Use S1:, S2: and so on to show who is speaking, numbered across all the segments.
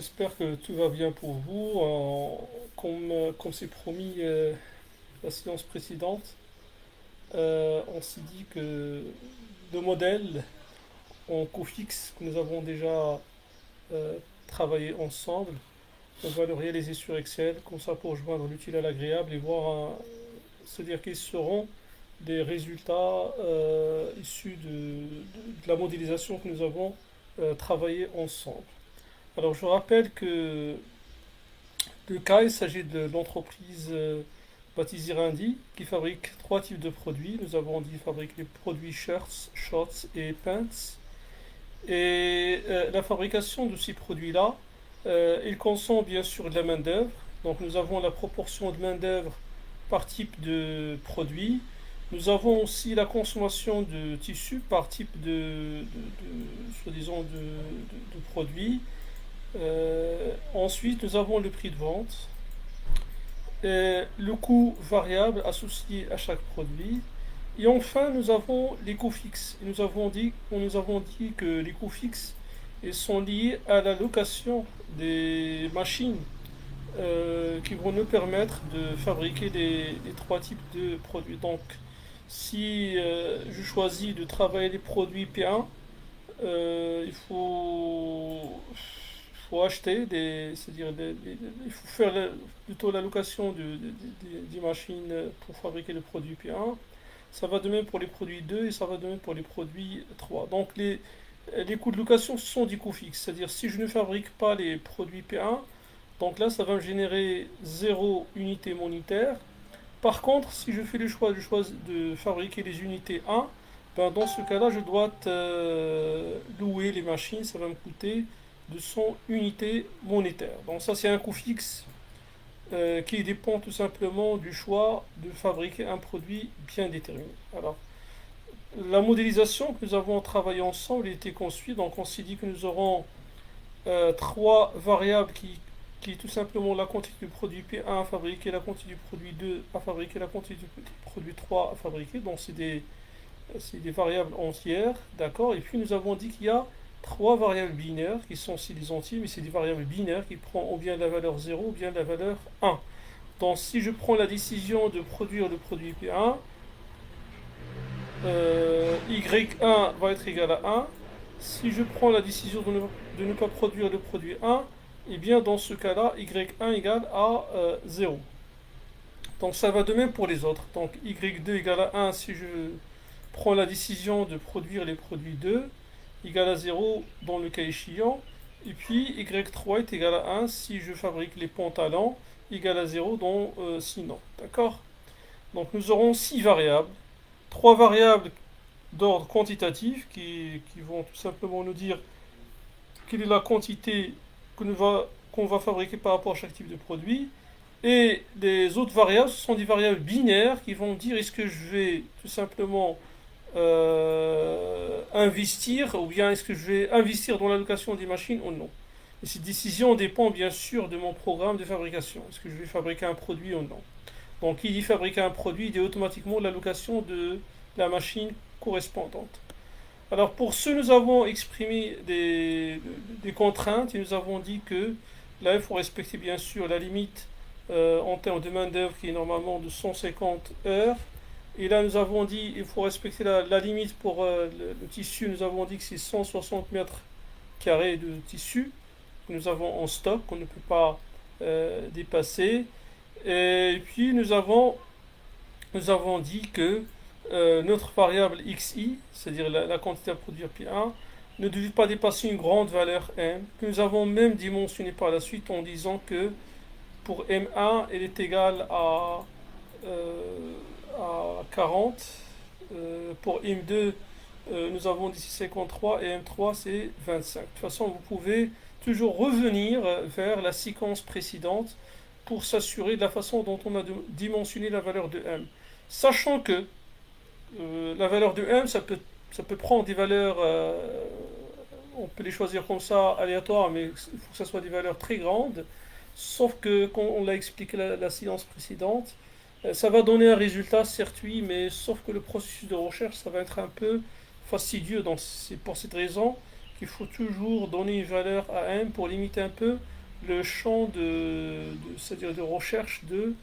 S1: j'espère que tout va bien pour vous. Comme c'est promis la séance précédente, on s'est dit que le modèle en coût fixe que nous avons déjà euh, travaillé ensemble, on va le réaliser sur Excel, comme ça pour joindre l'utile à l'agréable et voir, se dire quels seront les résultats issus de la modélisation que nous avons travaillé ensemble. Alors je rappelle que le cas, il s'agit de l'entreprise baptisée Rindy qui fabrique trois types de produits. Nous avons dit fabrique les produits shirts, shorts et pants. Et la fabrication de ces produits-là, il consomme bien sûr de la main-d'œuvre. Donc nous avons la proportion de main-d'œuvre par type de produit. Nous avons aussi la consommation de tissus par type soi-disant de produit. Ensuite, nous avons le prix de vente, le coût variable associé à chaque produit. Et enfin, nous avons les coûts fixes. Et nous avons dit que les coûts fixes ils sont liés à la location des machines qui vont nous permettre de fabriquer les trois types de produits. Donc, si je choisis de travailler les produits P1, il faut acheter c'est-à-dire il faut faire plutôt l'allocation des machines pour fabriquer le produit P1. Ça va de même pour les produits 2 et ça va de même pour les produits 3. Donc les coûts de location ce sont des coûts fixes. C'est-à-dire si je ne fabrique pas les produits P1, donc là ça va me générer zéro unité monétaire. Par contre, si je fais le choix de fabriquer les unités 1, ben dans ce cas-là, je dois louer les machines, ça va me coûter 200 unités monétaires. Donc ça, c'est un coût fixe qui dépend tout simplement du choix de fabriquer un produit bien déterminé. Alors, la modélisation que nous avons travaillé ensemble a été construite, donc on s'est dit que nous aurons trois variables qui est tout simplement la quantité du produit P1 à fabriquer, la quantité du produit 2 à fabriquer, la quantité du produit 3 à fabriquer. Donc c'est des variables entières, d'accord. Et puis nous avons dit qu'il y a trois variables binaires qui sont aussi des entiers, mais c'est des variables binaires qui prennent ou bien la valeur 0 ou bien la valeur 1. Donc si je prends la décision de produire le produit P1, Y1 va être égal à 1. Si je prends la décision de ne pas produire le produit 1, et bien dans ce cas-là, Y1 égale à 0. Donc ça va de même pour les autres. Donc Y2 égale à 1 si je prends la décision de produire les produits 2, égale à 0 dans le cas échéant. Et puis Y3 est égal à 1 si je fabrique les pantalons, égal à 0 dans sinon. D'accord. Donc nous aurons 6 variables. 3 variables d'ordre quantitatif qui vont tout simplement nous dire quelle est la quantité qu'on va fabriquer par rapport à chaque type de produit. Et les autres variables, ce sont des variables binaires qui vont dire est-ce que je vais tout simplement investir ou bien est-ce que je vais investir dans l'allocation des machines ou non. Et cette décision dépend bien sûr de mon programme de fabrication. Est-ce que je vais fabriquer un produit ou non. Donc, qui dit fabriquer un produit, il dit automatiquement l'allocation de la machine correspondante. Alors, pour ce, nous avons exprimé des contraintes et nous avons dit que là, il faut respecter bien sûr la limite en termes de main-d'œuvre qui est normalement de 150 heures. Et là, nous avons dit qu'il faut respecter la limite pour le tissu. Nous avons dit que c'est 160 mètres carrés de tissu que nous avons en stock, qu'on ne peut pas dépasser. Et puis nous avons dit que notre variable xi, c'est-à-dire la quantité à produire P1, ne devait pas dépasser une grande valeur m, que nous avons même dimensionné par la suite en disant que pour M1, elle est égale à 40. Pour M2, nous avons dit 53 et M3 c'est 25. De toute façon, vous pouvez toujours revenir vers la séquence précédente pour s'assurer de la façon dont on a dimensionné la valeur de M. Sachant que la valeur de M, ça peut prendre des valeurs, on peut les choisir comme ça, aléatoires, mais il faut que ce soit des valeurs très grandes. Sauf que, comme on l'a expliqué la séance précédente, ça va donner un résultat, certes oui, mais sauf que le processus de recherche, ça va être un peu fastidieux. Donc c'est pour cette raison, qu'il faut toujours donner une valeur à m pour limiter un peu le champ c'est-à-dire de recherche de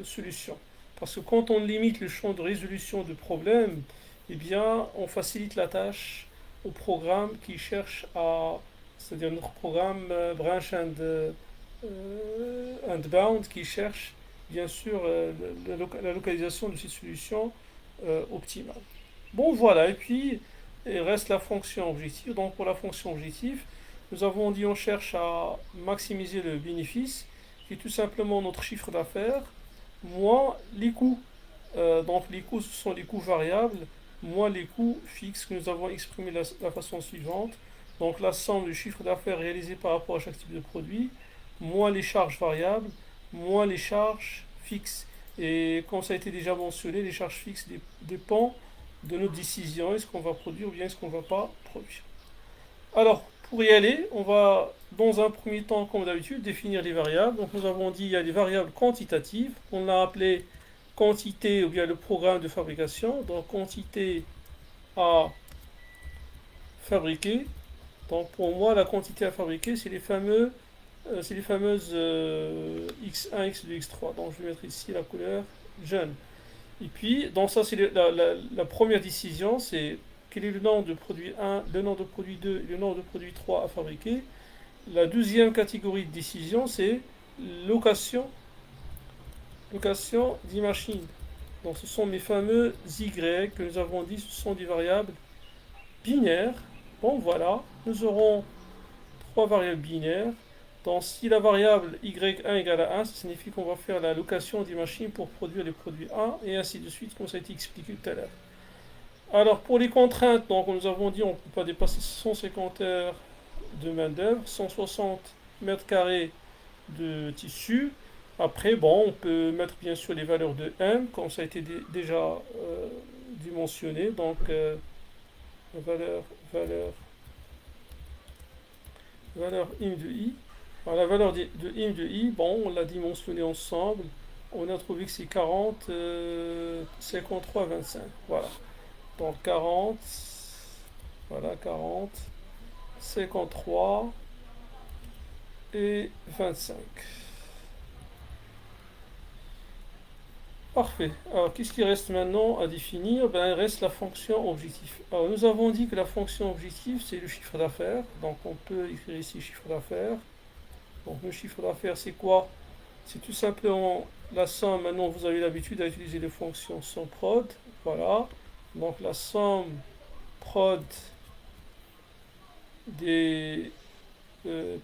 S1: solutions. Parce que quand on limite le champ de résolution de problèmes, eh bien, on facilite la tâche au programme qui cherche à, c'est-à-dire notre programme branch and bound qui cherche bien sûr la localisation de ces solutions optimales. Bon voilà, et puis il reste la fonction objectif. Donc pour la fonction objectif, nous avons dit on cherche à maximiser le bénéfice, qui est tout simplement notre chiffre d'affaires, moins les coûts. Donc les coûts, ce sont les coûts variables, moins les coûts fixes que nous avons exprimés de la façon suivante. Donc la somme du chiffre d'affaires réalisé par rapport à chaque type de produit, moins les charges variables, moins les charges fixes. Et comme ça a été déjà mentionné, les charges fixes dépendent de notre décision, est-ce qu'on va produire ou bien est-ce qu'on ne va pas produire. Alors, pour y aller, on va dans un premier temps, comme d'habitude, définir les variables. Donc nous avons dit qu'il y a des variables quantitatives, on l'a appelé quantité ou bien le programme de fabrication, donc quantité à fabriquer. Donc pour moi, la quantité à fabriquer, c'est les fameuses X1, X2, X3. Donc je vais mettre ici la couleur jaune. Et puis, dans ça, c'est la première décision, c'est quel est le nombre de produit 1, le nombre de produit 2 et le nombre de produit 3 à fabriquer. La deuxième catégorie de décision, c'est location d'e-machine. Donc ce sont mes fameux Y que nous avons dit, ce sont des variables binaires. Bon voilà, nous aurons trois variables binaires. Donc si la variable y1 égale à 1, ça signifie qu'on va faire la location des machines pour produire les produits 1 et ainsi de suite, comme ça a été expliqué tout à l'heure. Alors pour les contraintes, donc nous avons dit on ne peut pas dépasser 150 heures de main d'œuvre, 160 mètres carrés de tissu. Après, bon, on peut mettre bien sûr les valeurs de M, comme ça a été déjà dimensionné. Donc valeur, valeur, valeur IM de I. Alors, la valeur de IM de I, bon, on l'a dimensionné ensemble. On a trouvé que c'est 40, 53, 25. Voilà. Donc 40, voilà, 40, 53 et 25. Parfait. Alors, qu'est-ce qui reste maintenant à définir? Ben, il reste la fonction objectif. Alors, nous avons dit que la fonction objectif, c'est le chiffre d'affaires. Donc, on peut écrire ici chiffre d'affaires. Donc, le chiffre d'affaires, c'est quoi? C'est tout simplement la somme. Maintenant, vous avez l'habitude d'utiliser les fonctions somme prod. Voilà. Donc, la somme prod des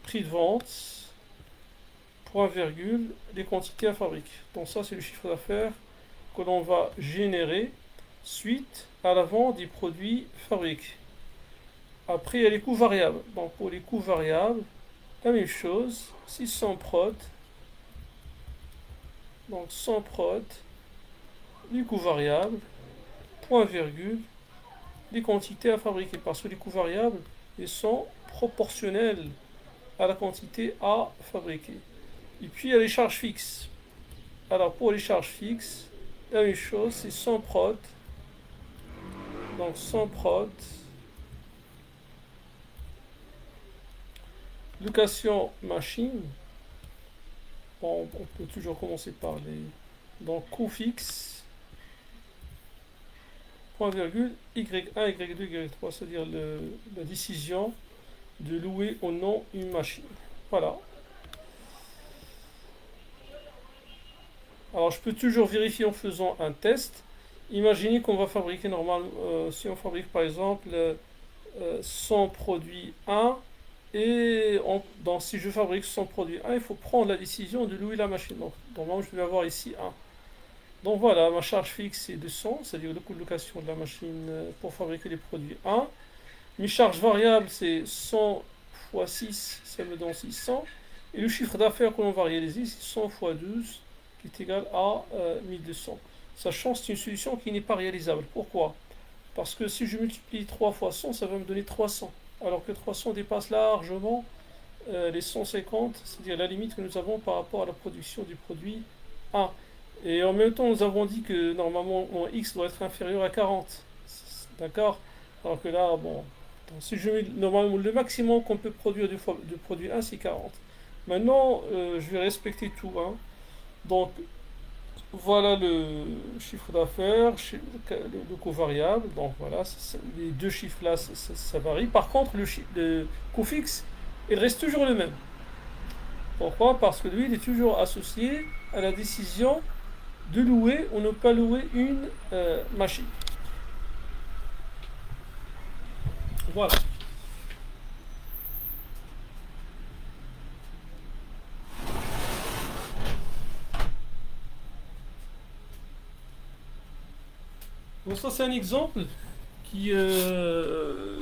S1: prix de vente, point virgule, les quantités à fabriquer. Donc ça, c'est le chiffre d'affaires que l'on va générer suite à la vente des produits fabriqués. Après, il y a les coûts variables. Donc pour les coûts variables, la même chose, si sans prod, donc sans prod, les coûts variables, point virgule, les quantités à fabriquer. Parce que les coûts variables, ils sont proportionnels à la quantité à fabriquer. Et puis il y a les charges fixes. Alors pour les charges fixes, la même chose, c'est sans prod. Donc sans prod. Location machine. Bon, on peut toujours commencer par les. Donc coût fixe. Point virgule, Y1, Y2, Y3, c'est-à-dire la décision de louer ou non une machine. Voilà. Alors je peux toujours vérifier en faisant un test. Imaginez qu'on va fabriquer normalement, si on fabrique par exemple 100 produits 1, et si je fabrique 100 produits 1, il faut prendre la décision de louer la machine. Donc normalement je vais avoir ici 1. Donc voilà, ma charge fixe c'est 200, c'est-à-dire le coût de location de la machine pour fabriquer les produits 1. Mes charges variables c'est 100 fois 6, ça me donne 600. Et le chiffre d'affaires que l'on va réaliser c'est 100 fois 12, qui est égal à 1200. Sachant que c'est une solution qui n'est pas réalisable. Pourquoi? Parce que si je multiplie 3 fois 100, ça va me donner 300. Alors que 300 dépasse largement les 150, c'est-à-dire la limite que nous avons par rapport à la production du produit 1. Et en même temps, nous avons dit que normalement, mon x doit être inférieur à 40. D'accord? Alors que là, bon, Si je mets normalement le maximum qu'on peut produire de produit 1, c'est 40. Maintenant, je vais respecter tout, hein. Donc, voilà le chiffre d'affaires, le coût variable. Donc, voilà, les deux chiffres là, ça varie. Par contre, le coût fixe, il reste toujours le même. Pourquoi? Parce que lui, il est toujours associé à la décision de louer ou ne pas louer une machine. Voilà. Donc ça, c'est un exemple qui, euh,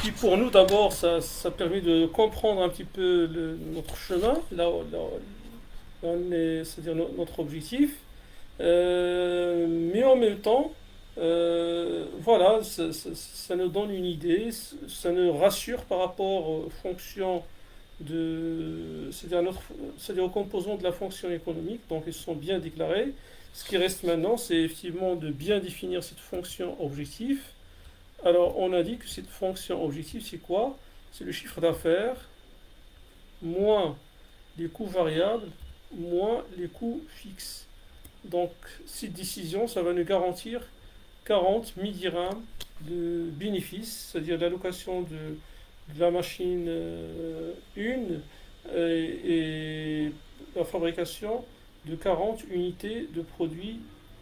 S1: qui pour nous, d'abord, ça permet de comprendre un petit peu notre chemin, là on est, c'est-à-dire notre objectif. Mais en même temps, voilà, ça nous donne une idée, ça nous rassure par rapport aux fonctions c'est-à-dire c'est-à-dire aux composants de la fonction économique, donc ils sont bien déclarés. Ce qui reste maintenant, c'est effectivement de bien définir cette fonction objectif. Alors, on a dit que cette fonction objectif, c'est quoi? C'est le chiffre d'affaires moins les coûts variables moins les coûts fixes. Donc, cette décision, ça va nous garantir 40 millidirhams de bénéfices, c'est-à-dire l'allocation de la machine 1 et la fabrication de 40 unités du produit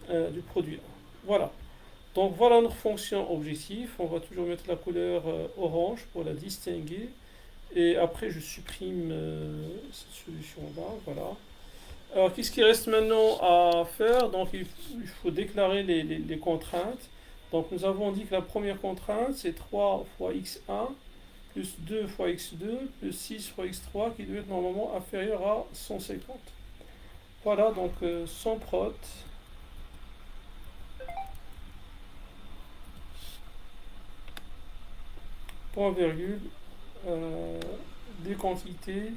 S1: 1. Voilà. Donc voilà notre fonction objectif. On va toujours mettre la couleur orange pour la distinguer. Et après, je supprime cette solution-là. Voilà. Alors, qu'est-ce qui reste maintenant à faire? Donc, il faut déclarer les contraintes. Donc, nous avons dit que la première contrainte, c'est 3 fois x1 plus 2 fois x2 plus 6 fois x3 qui doit être normalement inférieur à 150. Voilà, donc sans prot, point virgule, euh, des quantités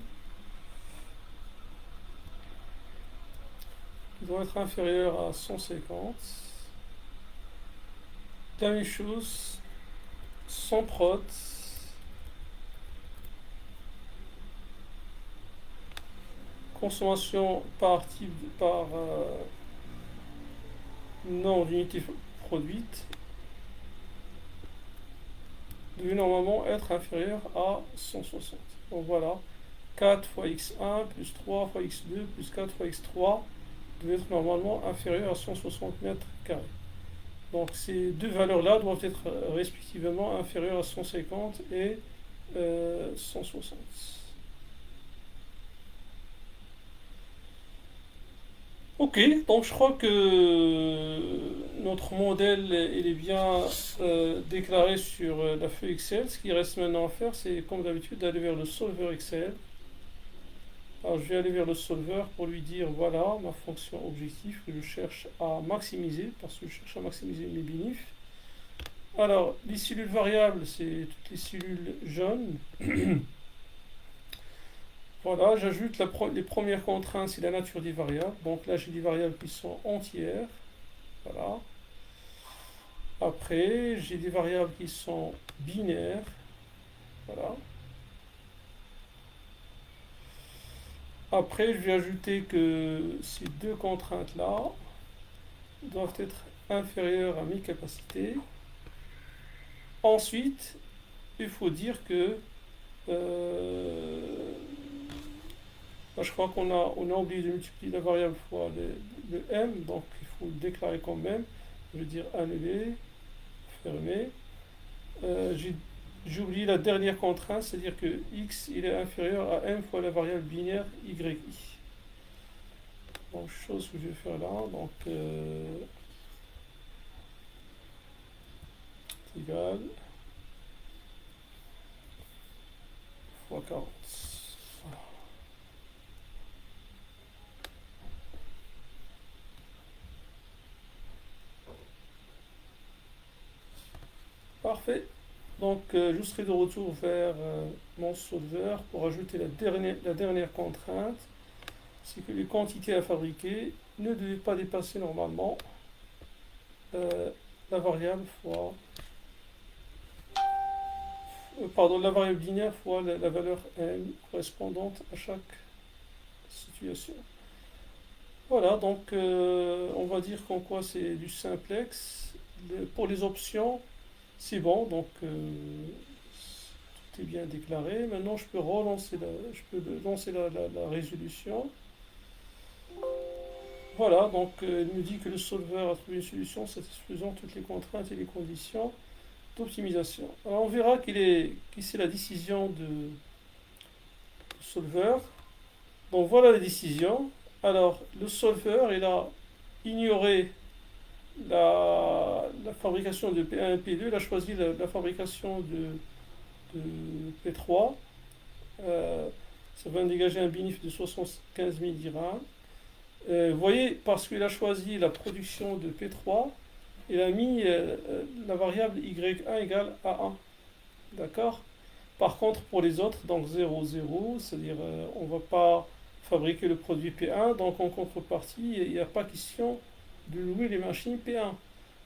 S1: qui doivent être inférieures à 150. La même chose, sans prot, consommation par type, par nombre d'unités produites devait normalement être inférieur à 160. Donc voilà, 4 fois x1 plus 3 fois x2 plus 4 fois x3 devait être normalement inférieur à 160 mètres carrés. Donc ces deux valeurs-là doivent être respectivement inférieures à 150 et 160. Ok, donc je crois que notre modèle il est bien déclaré sur la feuille Excel. Ce qui reste maintenant à faire, c'est comme d'habitude d'aller vers le solver Excel. Alors je vais aller vers le solver pour lui dire voilà ma fonction objectif que je cherche à maximiser parce que je cherche à maximiser mes bénéfices. Alors les cellules variables, c'est toutes les cellules jaunes. Voilà, j'ajoute les premières contraintes, c'est la nature des variables. Donc là, j'ai des variables qui sont entières. Voilà. Après, j'ai des variables qui sont binaires. Voilà. Après, je vais ajouter que ces deux contraintes-là doivent être inférieures à mes capacités. Ensuite, il faut dire que je crois qu'on a oublié de multiplier la variable fois le m, donc il faut le déclarer quand même. Je vais dire annuler, fermer. J'ai oublié la dernière contrainte, c'est-à-dire que x il est inférieur à m fois la variable binaire yi. Donc, chose que je vais faire là, donc égal fois 40. Voilà. Parfait. Donc, je serai de retour vers mon solver pour ajouter la dernière contrainte. C'est que les quantités à fabriquer ne devaient pas dépasser normalement la variable fois pardon, la variable linéaire fois la valeur n correspondante à chaque situation. Voilà, donc on va dire qu'en quoi c'est du simplex. Pour les options, c'est bon, donc tout est bien déclaré. Maintenant, je peux relancer je peux lancer la résolution. Voilà, donc il me dit que le solver a trouvé une solution satisfaisant toutes les contraintes et les conditions d'optimisation. Alors on verra qu'ici la décision de solver. Donc voilà la décision. Alors le solver, il a ignoré la fabrication de P1 et P2, il a choisi la fabrication de P3. Ça va dégager un bénéfice de 75 000 dirhams. Vous voyez, parce qu'il a choisi la production de P3, il a mis la variable y1 égale à 1. D'accord? Par contre, pour les autres, donc 0, 0, c'est-à-dire on ne va pas fabriquer le produit P1, donc en contrepartie, il n'y a pas question de louer les machines P1.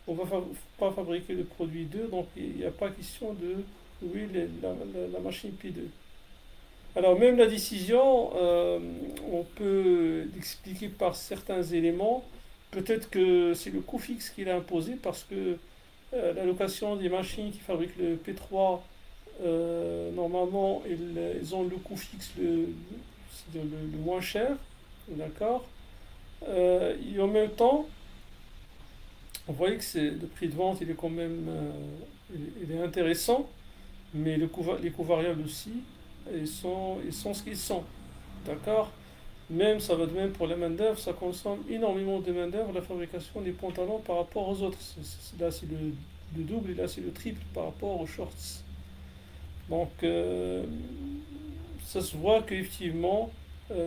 S1: On ne va pas fabriquer le produit 2, donc il n'y a pas question de louer la machine P2. Alors même la décision, on peut l'expliquer par certains éléments. Peut-être que c'est le coût fixe qu'il a imposé parce que l'allocation des machines qui fabriquent le P3, normalement, ils ont le coût fixe le moins cher, d'accord. Et en même temps, vous voyez que le prix de vente, il est quand même il est intéressant, mais les coûts variables aussi, ils sont ce qu'ils sont, d'accord. Même, ça va de même pour la main-d'œuvre, ça consomme énormément de main-d'œuvre, la fabrication des pantalons par rapport aux autres. Là, c'est le double et là, c'est le triple par rapport aux shorts. Donc, ça se voit qu'effectivement,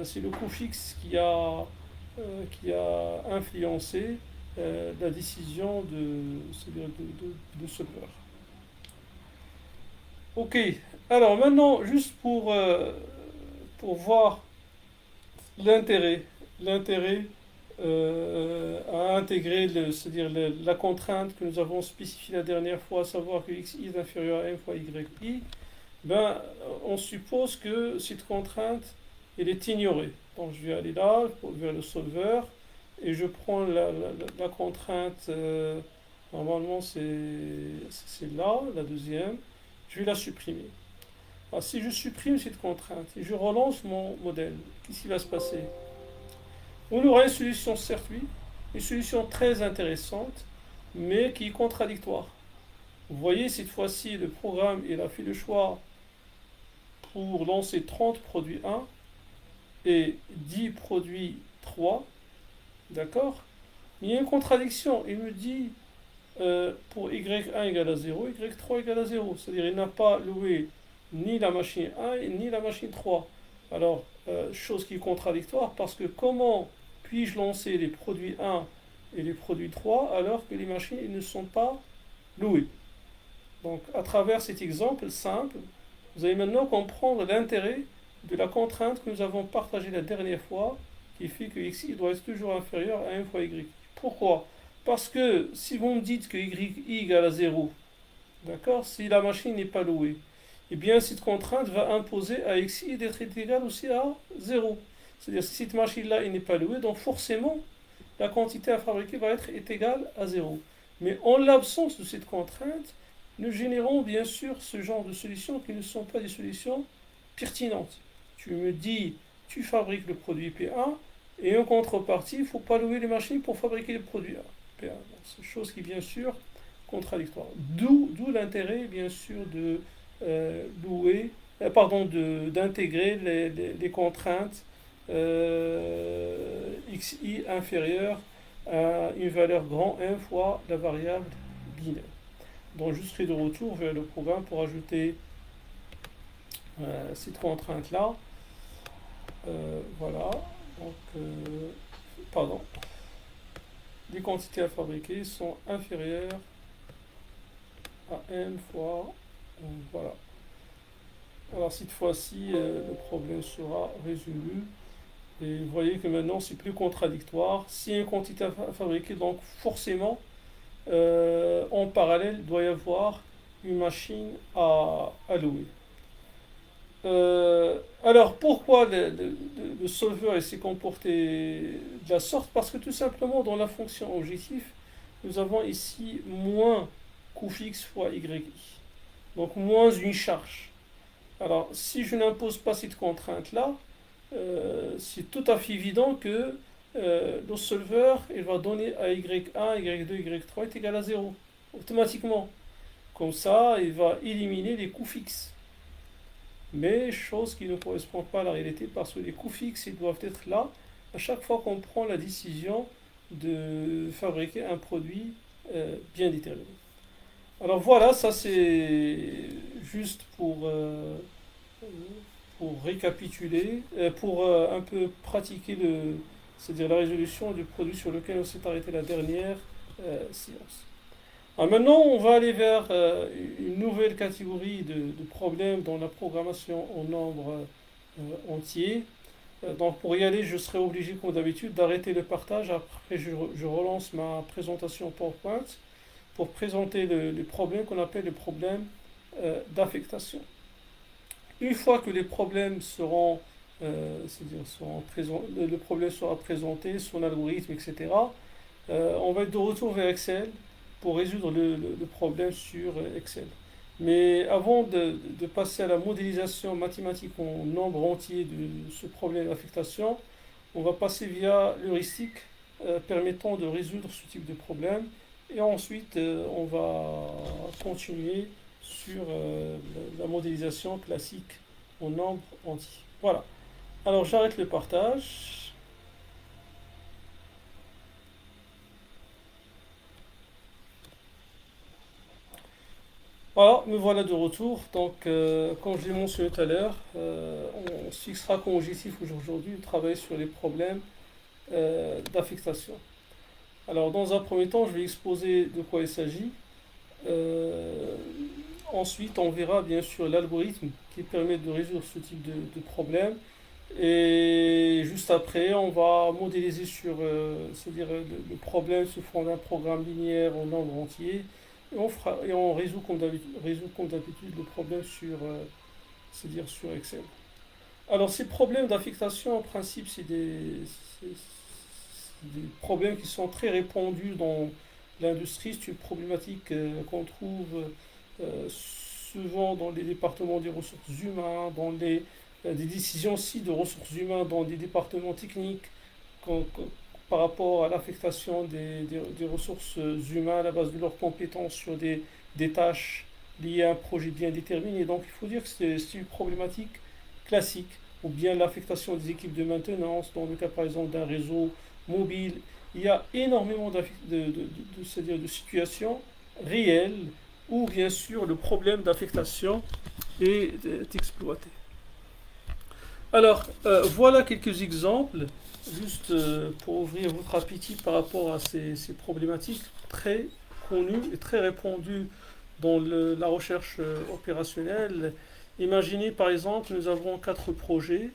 S1: c'est le coût fixe qui a influencé la décision de Solver. Ok, alors maintenant, juste pour voir l'intérêt, l'intérêt à intégrer c'est-à-dire la contrainte que nous avons spécifiée la dernière fois, à savoir que xi est inférieur à m fois yi, ben, on suppose que cette contrainte, elle est ignorée. Donc je vais aller là, vers le solver, et je prends la contrainte, normalement c'est là, la deuxième, je vais la supprimer. Alors, si je supprime cette contrainte et je relance mon modèle, qu'est-ce qui va se passer? On aura une solution, certes oui, une solution très intéressante, mais qui est contradictoire. Vous voyez, cette fois-ci, le programme, il a fait le choix pour lancer 30 produits 1 et 10 produits 3, d'accord. Il y a une contradiction, il me dit pour y1 égale à 0, y3 égale à 0, c'est-à-dire il n'a pas loué ni la machine 1 ni la machine 3. Alors, chose qui est contradictoire, parce que comment puis-je lancer les produits 1 et les produits 3 alors que les machines ne sont pas louées? Donc, à travers cet exemple simple, vous allez maintenant comprendre l'intérêt de la contrainte que nous avons partagée la dernière fois, qui fait que xi doit être toujours inférieur à m fois y. Pourquoi? Parce que si vous me dites que yi égale à 0, d'accord, si la machine n'est pas louée, eh bien cette contrainte va imposer à xi d'être égal aussi à 0. C'est-à-dire que si cette machine-là n'est pas louée, donc forcément la quantité à fabriquer va être égale à 0. Mais en l'absence de cette contrainte, nous générons bien sûr ce genre de solutions qui ne sont pas des solutions pertinentes. Tu me dis, tu fabriques le produit P1 et en contrepartie, il ne faut pas louer les machines pour fabriquer le produit P1. C'est une chose qui est bien sûr contradictoire. D'où l'intérêt bien sûr de d'intégrer les contraintes xi inférieure à une valeur grand M fois la variable binaire. Donc je serai de retour vers le programme pour ajouter cette contrainte-là. Voilà. Donc, pardon. Les quantités à fabriquer sont inférieures à m fois. Voilà. Alors cette fois-ci, le problème sera résolu. Et vous voyez que maintenant c'est plus contradictoire. Si une quantité à fabriquer, donc forcément, en parallèle, il doit y avoir une machine à louer. Alors pourquoi le solver s'est comporté de la sorte? Parce que tout simplement dans la fonction objectif, nous avons ici moins coût fixe fois y. Donc moins une charge. Alors si je n'impose pas cette contrainte-là, c'est tout à fait évident que le solver il va donner à y1, y2, y3 est égal à 0 automatiquement. Comme ça, il va éliminer les coûts fixes. Mais chose qui ne correspond pas à la réalité parce que les coûts fixes ils doivent être là à chaque fois qu'on prend la décision de fabriquer un produit bien déterminé. Alors voilà, ça c'est juste pour récapituler, pour un peu pratiquer c'est-à-dire la résolution du produit sur lequel on s'est arrêté la dernière séance. Alors maintenant, on va aller vers une nouvelle catégorie de problèmes dans la programmation en nombre entier. Donc pour y aller, je serai obligé, comme d'habitude, d'arrêter le partage. Après, je relance ma présentation PowerPoint pour présenter les problèmes qu'on appelle les problèmes d'affectation. Une fois que les problèmes c'est-à-dire le problème sera présenté, son algorithme, etc., on va être de retour vers Excel pour résoudre le problème sur Excel. Mais avant de passer à la modélisation mathématique en nombre entier de ce problème d'affectation, on va passer via l'heuristique permettant de résoudre ce type de problème. Et ensuite, on va continuer sur la modélisation classique en nombre entier. Voilà. Alors j'arrête le partage. Voilà, me voilà de retour. Donc, comme je l'ai mentionné tout à l'heure, on se fixera comme objectif aujourd'hui de travailler sur les problèmes d'affectation. Alors, dans un premier temps, je vais exposer de quoi il s'agit. Euh, Ensuite, on verra bien sûr l'algorithme qui permet de résoudre ce type de problème. Et juste après, on va modéliser c'est-à-dire le problème sous forme d'un programme linéaire en nombre entier. Et on résout comme d'habitude le problème c'est-à-dire sur Excel. Alors ces problèmes d'affectation, en principe, c'est des problèmes qui sont très répandus dans l'industrie. C'est une problématique qu'on trouve souvent dans les départements des ressources humaines, des décisions aussi de ressources humaines dans des départements techniques par rapport à l'affectation des ressources humaines à la base de leurs compétences sur des tâches liées à un projet bien déterminé. Donc il faut dire que c'est une problématique classique, ou bien l'affectation des équipes de maintenance, dans le cas par exemple d'un réseau mobile. Il y a énormément c'est-à-dire de situations réelles où bien sûr le problème d'affectation est exploité. Alors, voilà quelques exemples, juste pour ouvrir votre appétit par rapport à ces problématiques très connues et très répandues dans la recherche opérationnelle. Imaginez par exemple, nous avons 4 projets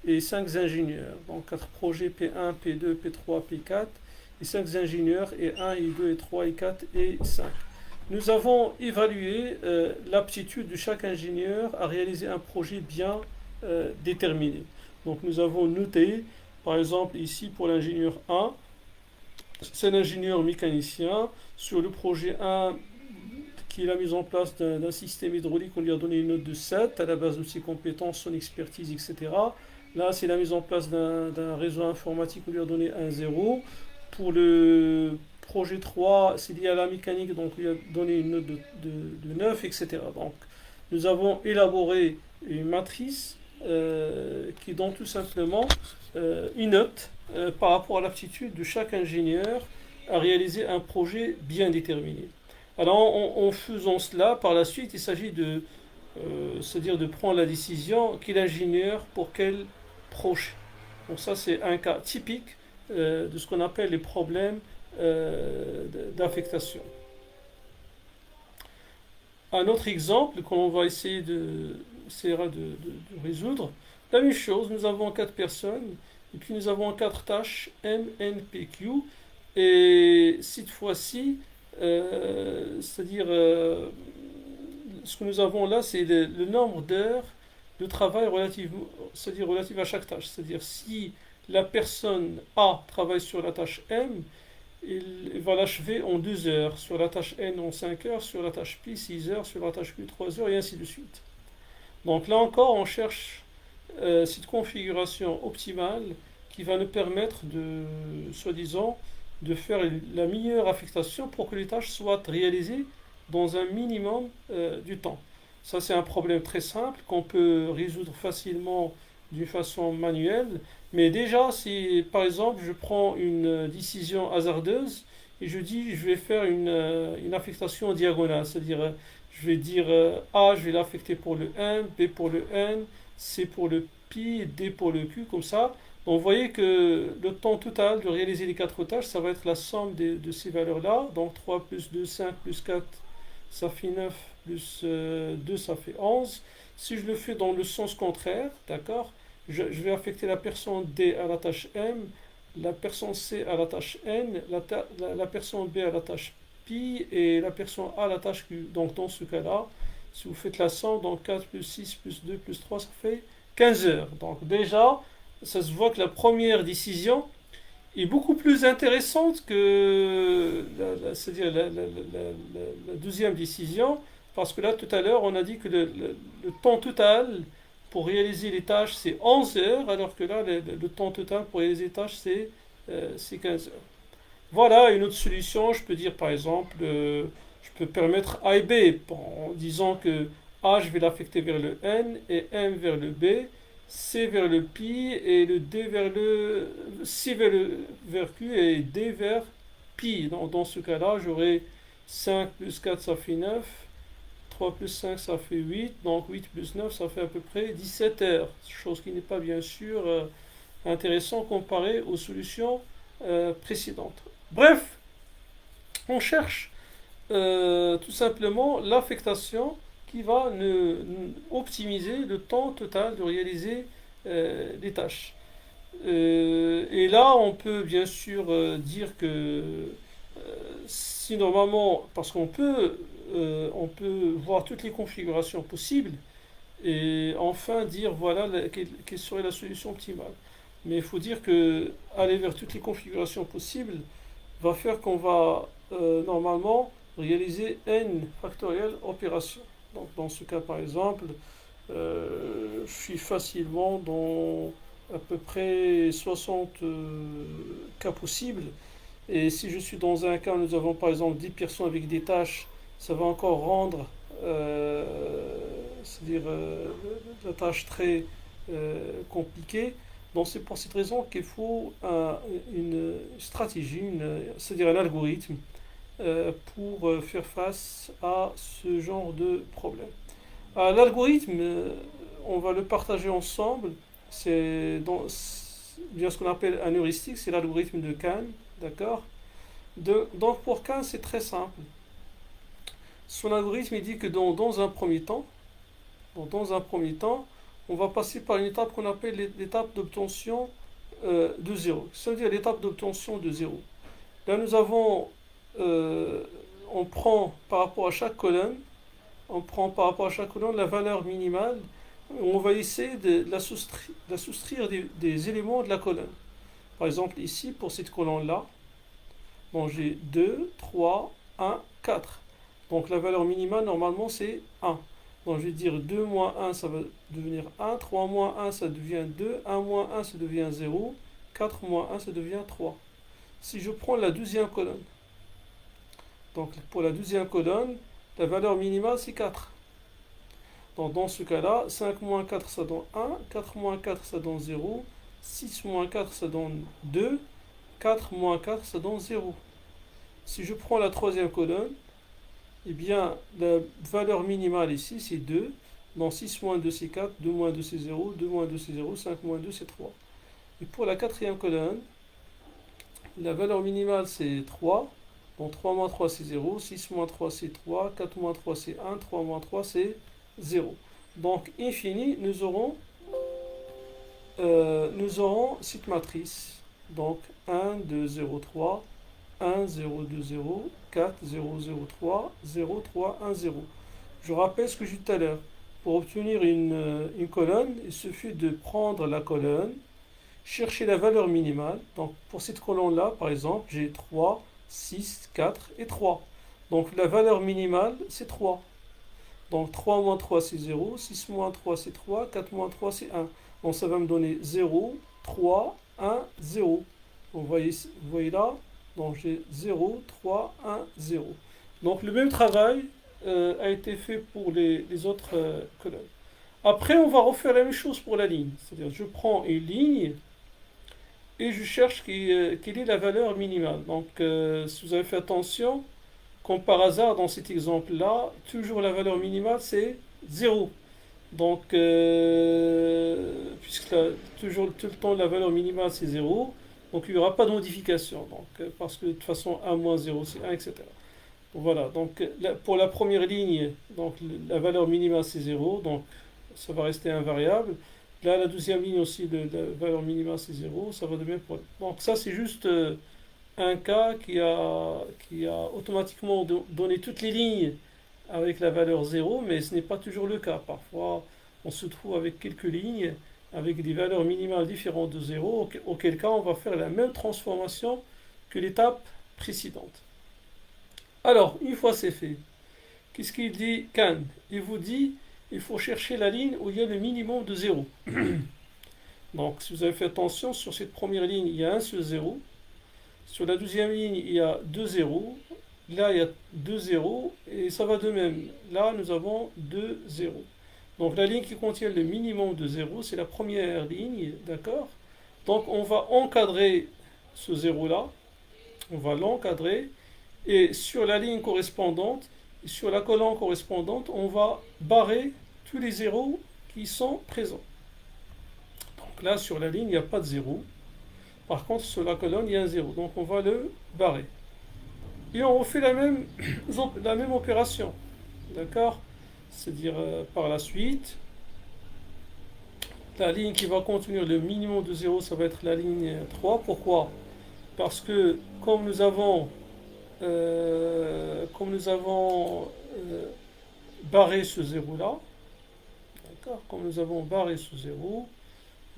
S1: et 5 ingénieurs. Donc 4 projets P1, P2, P3, P4 et 5 ingénieurs et 1 et 2 et 3 et 4 et 5. Nous avons évalué l'aptitude de chaque ingénieur à réaliser un projet bien déterminé. Donc nous avons noté, par exemple ici pour l'ingénieur 1, c'est un ingénieur mécanicien. Sur le projet 1, qui est la mise en place d'un système hydraulique, on lui a donné une note de 7 à la base de ses compétences, son expertise, etc. Là, c'est la mise en place d'un réseau informatique, on lui a donné un 0. Pour le projet 3, c'est lié à la mécanique, donc on lui a donné une note de 9, etc. Donc, nous avons élaboré une matrice qui donne tout simplement une note par rapport à l'aptitude de chaque ingénieur à réaliser un projet bien déterminé. Alors en faisant cela, par la suite, il s'agit c'est-à-dire de prendre la décision quel ingénieur pour quel projet. Donc ça c'est un cas typique de ce qu'on appelle les problèmes d'affectation. Un autre exemple qu'on va essaiera de résoudre, la même chose, nous avons 4 personnes et puis nous avons 4 tâches M, N, P, Q et cette fois-ci, c'est-à-dire ce que nous avons là, c'est le nombre d'heures de travail relative, c'est-à-dire relative à chaque tâche. C'est-à-dire si la personne A travaille sur la tâche M, il va l'achever en 2 heures, sur la tâche N en 5 heures, sur la tâche P 6 heures, sur la tâche Q 3 heures, et ainsi de suite. Donc là encore, on cherche cette configuration optimale qui va nous permettre de, soi-disant, de faire la meilleure affectation pour que les tâches soient réalisées dans un minimum du temps. Ça, c'est un problème très simple qu'on peut résoudre facilement d'une façon manuelle. Mais déjà, si par exemple je prends une décision hasardeuse et je dis je vais faire une affectation diagonale, c'est-à-dire je vais dire A, je vais l'affecter pour le M, B pour le N, C pour le Pi, D pour le Q, comme ça. Donc vous voyez que le temps total de réaliser les quatre tâches, ça va être la somme de ces valeurs-là. Donc 3 plus 2, 5 plus 4, ça fait 9, plus 2, ça fait 11. Si je le fais dans le sens contraire, d'accord, je vais affecter la personne D à la tâche M, la personne C à la tâche N, la personne B à la tâche Pi et la personne A à la tâche Q. Donc dans ce cas-là, si vous faites la somme, donc 4 plus 6 plus 2 plus 3, ça fait 15 heures. Donc déjà, ça se voit que la première décision est beaucoup plus intéressante que c'est-à-dire la deuxième décision, parce que là, tout à l'heure, on a dit que le temps total pour réaliser les tâches, c'est 11 heures, alors que là, le temps total pour réaliser les tâches, c'est 15 heures. Voilà une autre solution. Je peux dire, par exemple, je peux permettre A et B en disant que A, je vais l'affecter vers le N, et M vers le B, C vers le pi et le D vers le C vers Q et D vers pi. Dans ce cas-là, j'aurai 5 plus 4 ça fait 9, 3 plus 5 ça fait 8, donc 8 plus 9 ça fait à peu près 17 heures, chose qui n'est pas bien sûr intéressant comparé aux solutions précédentes. Bref, on cherche tout simplement l'affectation qui va optimiser le temps total de réaliser les tâches. Et là, on peut bien sûr dire que si normalement, parce on peut voir toutes les configurations possibles et enfin dire voilà quelle serait la solution optimale. Mais il faut dire que aller vers toutes les configurations possibles va faire qu'on va normalement réaliser n factoriel opérations. Donc dans ce cas par exemple, je suis facilement dans à peu près 60 cas possibles. Et si je suis dans un cas, nous avons par exemple 10 personnes avec des tâches, ça va encore rendre c'est-à-dire la tâche très compliquée. Donc c'est pour cette raison qu'il faut une stratégie, c'est-à-dire un algorithme pour faire face à ce genre de problème. L'algorithme, on va le partager ensemble. Bien ce qu'on appelle un heuristique, c'est l'algorithme de Kahn, d'accord. Donc pour Kahn, c'est très simple. Son algorithme il dit que dans un premier temps, on va passer par une étape qu'on appelle l'étape d'obtention de zéro, c'est-à-dire l'étape d'obtention de zéro. Là, on prend par rapport à chaque colonne, la valeur minimale. On va essayer de la soustraire des éléments de la colonne. Par exemple, ici, pour cette colonne-là, bon, j'ai 2, 3, 1, 4. Donc la valeur minimale, normalement, c'est 1. Donc je vais dire 2 moins 1, ça va devenir 1. 3 moins 1, ça devient 2. 1 moins 1, ça devient 0. 4 moins 1, ça devient 3. Si je prends la deuxième colonne, donc pour la deuxième colonne, la valeur minimale, c'est 4. Donc dans ce cas-là, 5 moins 4, ça donne 1. 4 moins 4, ça donne 0. 6 moins 4, ça donne 2. 4 moins 4, ça donne 0. Si je prends la troisième colonne, eh bien, la valeur minimale ici, c'est 2. Donc 6 moins 2, c'est 4. 2 moins 2, c'est 0. 2 moins 2, c'est 0. 5 moins 2, c'est 3. Et pour la quatrième colonne, la valeur minimale, c'est 3. Donc 3 moins 3, c'est 0. 6 moins 3, c'est 3. 4 moins 3, c'est 1. 3 moins 3, c'est 0. Donc, infini, nous aurons cette matrice. Donc 1, 2, 0, 3. 1, 0, 2, 0, 4, 0, 0, 3, 0, 3, 1, 0. Je rappelle ce que j'ai dit tout à l'heure. Pour obtenir une colonne, il suffit de prendre la colonne, chercher la valeur minimale. Donc pour cette colonne-là, par exemple, j'ai 3, 6, 4 et 3. Donc la valeur minimale, c'est 3. Donc 3 moins 3 c'est 0, 6 moins 3 c'est 3, 4 moins 3 c'est 1. Donc ça va me donner 0, 3, 1, 0. Vous voyez là, donc j'ai 0, 3, 1, 0. Donc le même travail a été fait pour les autres colonnes. Après, on va refaire la même chose pour la ligne. C'est-à-dire, je prends une ligne et je cherche quelle est la valeur minimale. Donc, si vous avez fait attention, comme par hasard dans cet exemple-là, toujours la valeur minimale c'est 0. Donc, puisque toujours tout le temps la valeur minimale c'est 0, donc il n'y aura pas de modification. Donc, parce que de toute façon 1 moins 0 c'est 1, etc. Voilà, donc pour la première ligne, donc la valeur minimale c'est 0, donc ça va rester invariable. Là, la deuxième ligne aussi, la valeur minimale c'est 0, ça va de même pour. Donc ça c'est juste un cas qui a automatiquement donné toutes les lignes avec la valeur 0, mais ce n'est pas toujours le cas. Parfois, on se trouve avec quelques lignes avec des valeurs minimales différentes de 0, auquel cas on va faire la même transformation que l'étape précédente. Alors, une fois c'est fait, qu'est-ce qu'il dit can? Il vous dit il faut chercher la ligne où il y a le minimum de 0. Donc, si vous avez fait attention, sur cette première ligne, il y a un seul 0. Sur la deuxième ligne, il y a 2 zéros. Là, il y a 2 zéros. Et ça va de même. Là, nous avons 2 zéros. Donc, la ligne qui contient le minimum de 0, c'est la première ligne. D'accord? Donc, on va encadrer ce 0-là. On va l'encadrer. Et sur la ligne correspondante, sur la colonne correspondante, on va barrer tous les zéros qui sont présents. Donc là, sur la ligne, il n'y a pas de zéro. Par contre, sur la colonne, il y a un zéro. Donc on va le barrer. Et on refait la même opération. D'accord? C'est-à-dire par la suite, la ligne qui va contenir le minimum de 0, ça va être la ligne 3. Pourquoi? Parce que comme nous avons barré ce zéro-là, d'accord? Comme nous avons barré ce zéro,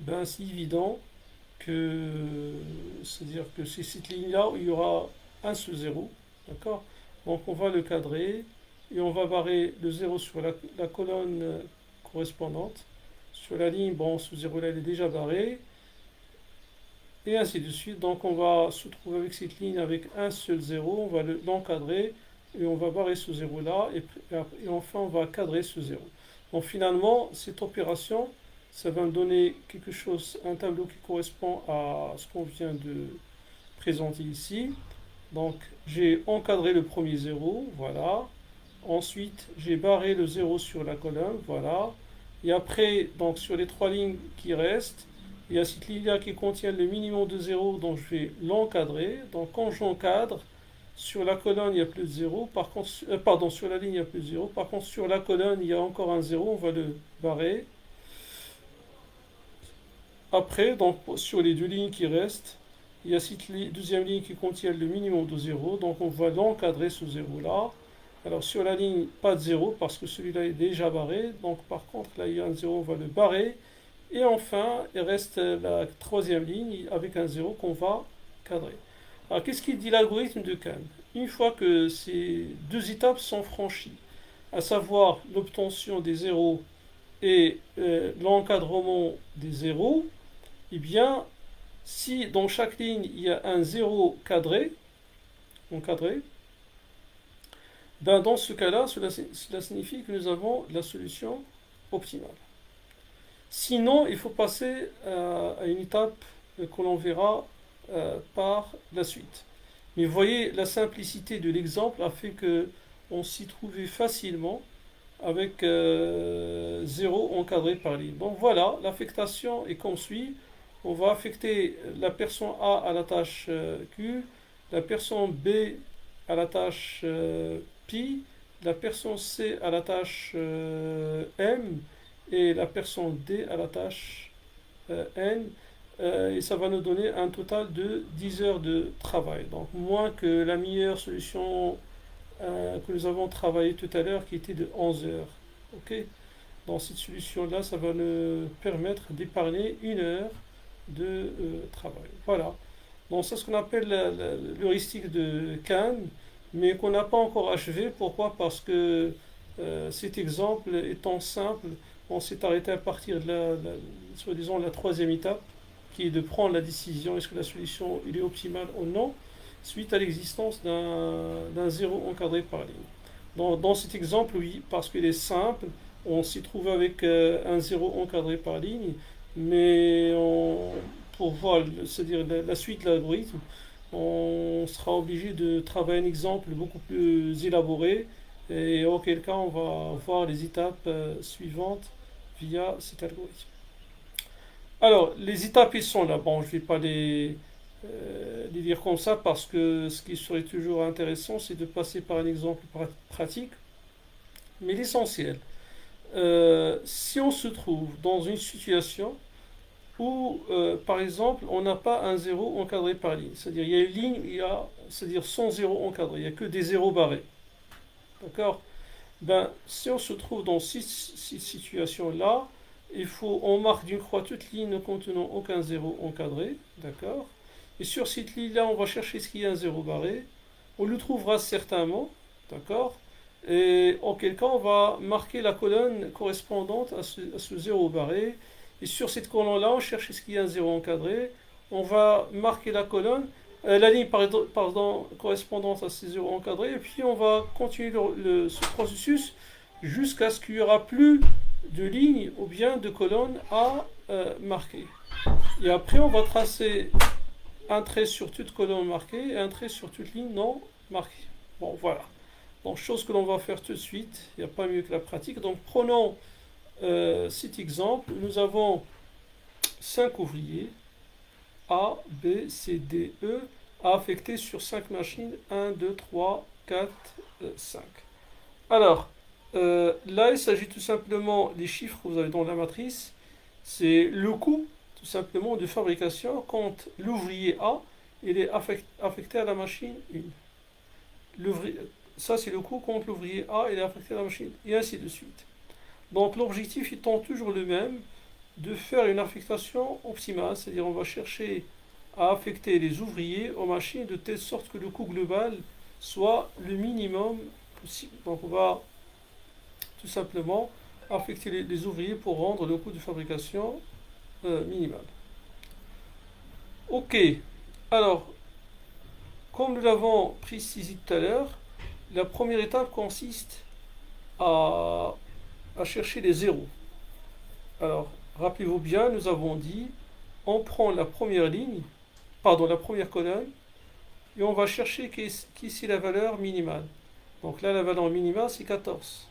S1: ben c'est évident que c'est-à-dire que c'est cette ligne-là où il y aura un seul zéro, d'accord? Donc on va le cadrer et on va barrer le zéro sur la colonne correspondante. Sur la ligne, bon, ce zéro-là il est déjà barré, et ainsi de suite. Donc on va se trouver avec cette ligne avec un seul zéro, on va l'encadrer et on va barrer ce zéro-là et enfin on va cadrer ce zéro. Donc finalement, cette opération, ça va me donner quelque chose, un tableau qui correspond à ce qu'on vient de présenter ici. Donc j'ai encadré le premier zéro, voilà. Ensuite, j'ai barré le zéro sur la colonne, voilà. Et après, donc sur les trois lignes qui restent, il y a cette ligne-là qui contient le minimum de zéro, donc je vais l'encadrer. Donc quand j'encadre, sur la colonne il n'y a plus de zéro, par contre, pardon, sur la ligne il n'y a plus de zéro, par contre sur la colonne il y a encore un zéro, on va le barrer. Après, donc sur les deux lignes qui restent, il y a cette deuxième ligne qui contient le minimum de zéro, donc on va l'encadrer ce zéro-là. Alors sur la ligne, pas de zéro parce que celui-là est déjà barré, donc par contre là il y a un zéro, on va le barrer. Et enfin, il reste la troisième ligne avec un zéro qu'on va cadrer. Alors qu'est-ce qu'il dit l'algorithme de Kahn? Une fois que ces deux étapes sont franchies, à savoir l'obtention des zéros et l'encadrement des zéros, eh bien, si dans chaque ligne il y a un zéro encadré, ben dans ce cas-là, cela signifie que nous avons la solution optimale. Sinon, il faut passer à une étape que l'on verra par la suite. Mais vous voyez, la simplicité de l'exemple a fait que on s'y trouvait facilement avec 0 encadré par ligne. Donc voilà, l'affectation est comme suit. On va affecter la personne A à la tâche Q, la personne B à la tâche Pi, la personne C à la tâche M et la personne D à la tâche N. Et ça va nous donner un total de 10 heures de travail. Donc moins que la meilleure solution que nous avons travaillé tout à l'heure qui était de 11 heures. Ok? Dans cette solution-là, ça va nous permettre d'épargner 1 heure de travail. Voilà. Donc c'est ce qu'on appelle l'heuristique de Kahn, mais qu'on n'a pas encore achevé. Pourquoi? Parce que cet exemple étant simple, on s'est arrêté à partir de soi-disant la troisième étape, qui est de prendre la décision est-ce que la solution est optimale ou non, suite à l'existence d'un zéro encadré par ligne. Dans cet exemple, oui, parce qu'il est simple, on s'y trouve avec un zéro encadré par ligne, mais pour voir, c'est-à-dire la suite de l'algorithme, on sera obligé de travailler un exemple beaucoup plus élaboré, et auquel cas on va voir les étapes suivantes via cet algorithme. Alors, les étapes, ils sont là. Bon, je ne vais pas les lire comme ça parce que ce qui serait toujours intéressant, c'est de passer par un exemple pratique. Mais l'essentiel, si on se trouve dans une situation où, par exemple, on n'a pas un zéro encadré par ligne, c'est-à-dire il y a une ligne, c'est-à-dire sans zéro encadré, il n'y a que des zéros barrés. D'accord? Ben, si on se trouve dans cette situation-là, on marque d'une croix toute ligne ne contenant aucun zéro encadré, d'accord? Et sur cette ligne-là, on va chercher ce qu'il y a un zéro barré. On le trouvera certainement, d'accord? Et auquel cas, on va marquer la colonne correspondante à ce zéro barré. Et sur cette colonne-là, on cherche ce qu'il y a un zéro encadré. On va marquer la ligne pardon, correspondante à ces zéros encadrés. Et puis, on va continuer ce processus jusqu'à ce qu'il n'y aura plus de lignes ou bien de colonnes à marquer. Et après, on va tracer un trait sur toute colonne marquée et un trait sur toute ligne non marquée. Bon, voilà. Donc, chose que l'on va faire tout de suite. Il n'y a pas mieux que la pratique. Donc, prenons cet exemple. Nous avons 5 ouvriers A, B, C, D, E à affecter sur 5 machines. 1, 2, 3, 4, 5. Alors, là, il s'agit tout simplement des chiffres que vous avez dans la matrice. C'est le coût, tout simplement, de fabrication quand l'ouvrier A il est affecté à la machine 1. Ça, c'est le coût quand l'ouvrier A il est affecté à la machine 1, et ainsi de suite. Donc, l'objectif étant toujours le même, de faire une affectation optimale, c'est-à-dire on va chercher à affecter les ouvriers aux machines de telle sorte que le coût global soit le minimum possible. Donc, on va tout simplement affecter les ouvriers pour rendre le coût de fabrication minimal. Ok, alors, comme nous l'avons précisé tout à l'heure, la première étape consiste à chercher les zéros. Alors, rappelez-vous bien, nous avons dit, on prend la première colonne, et on va chercher qui c'est la valeur minimale. Donc là, la valeur minimale, c'est 14.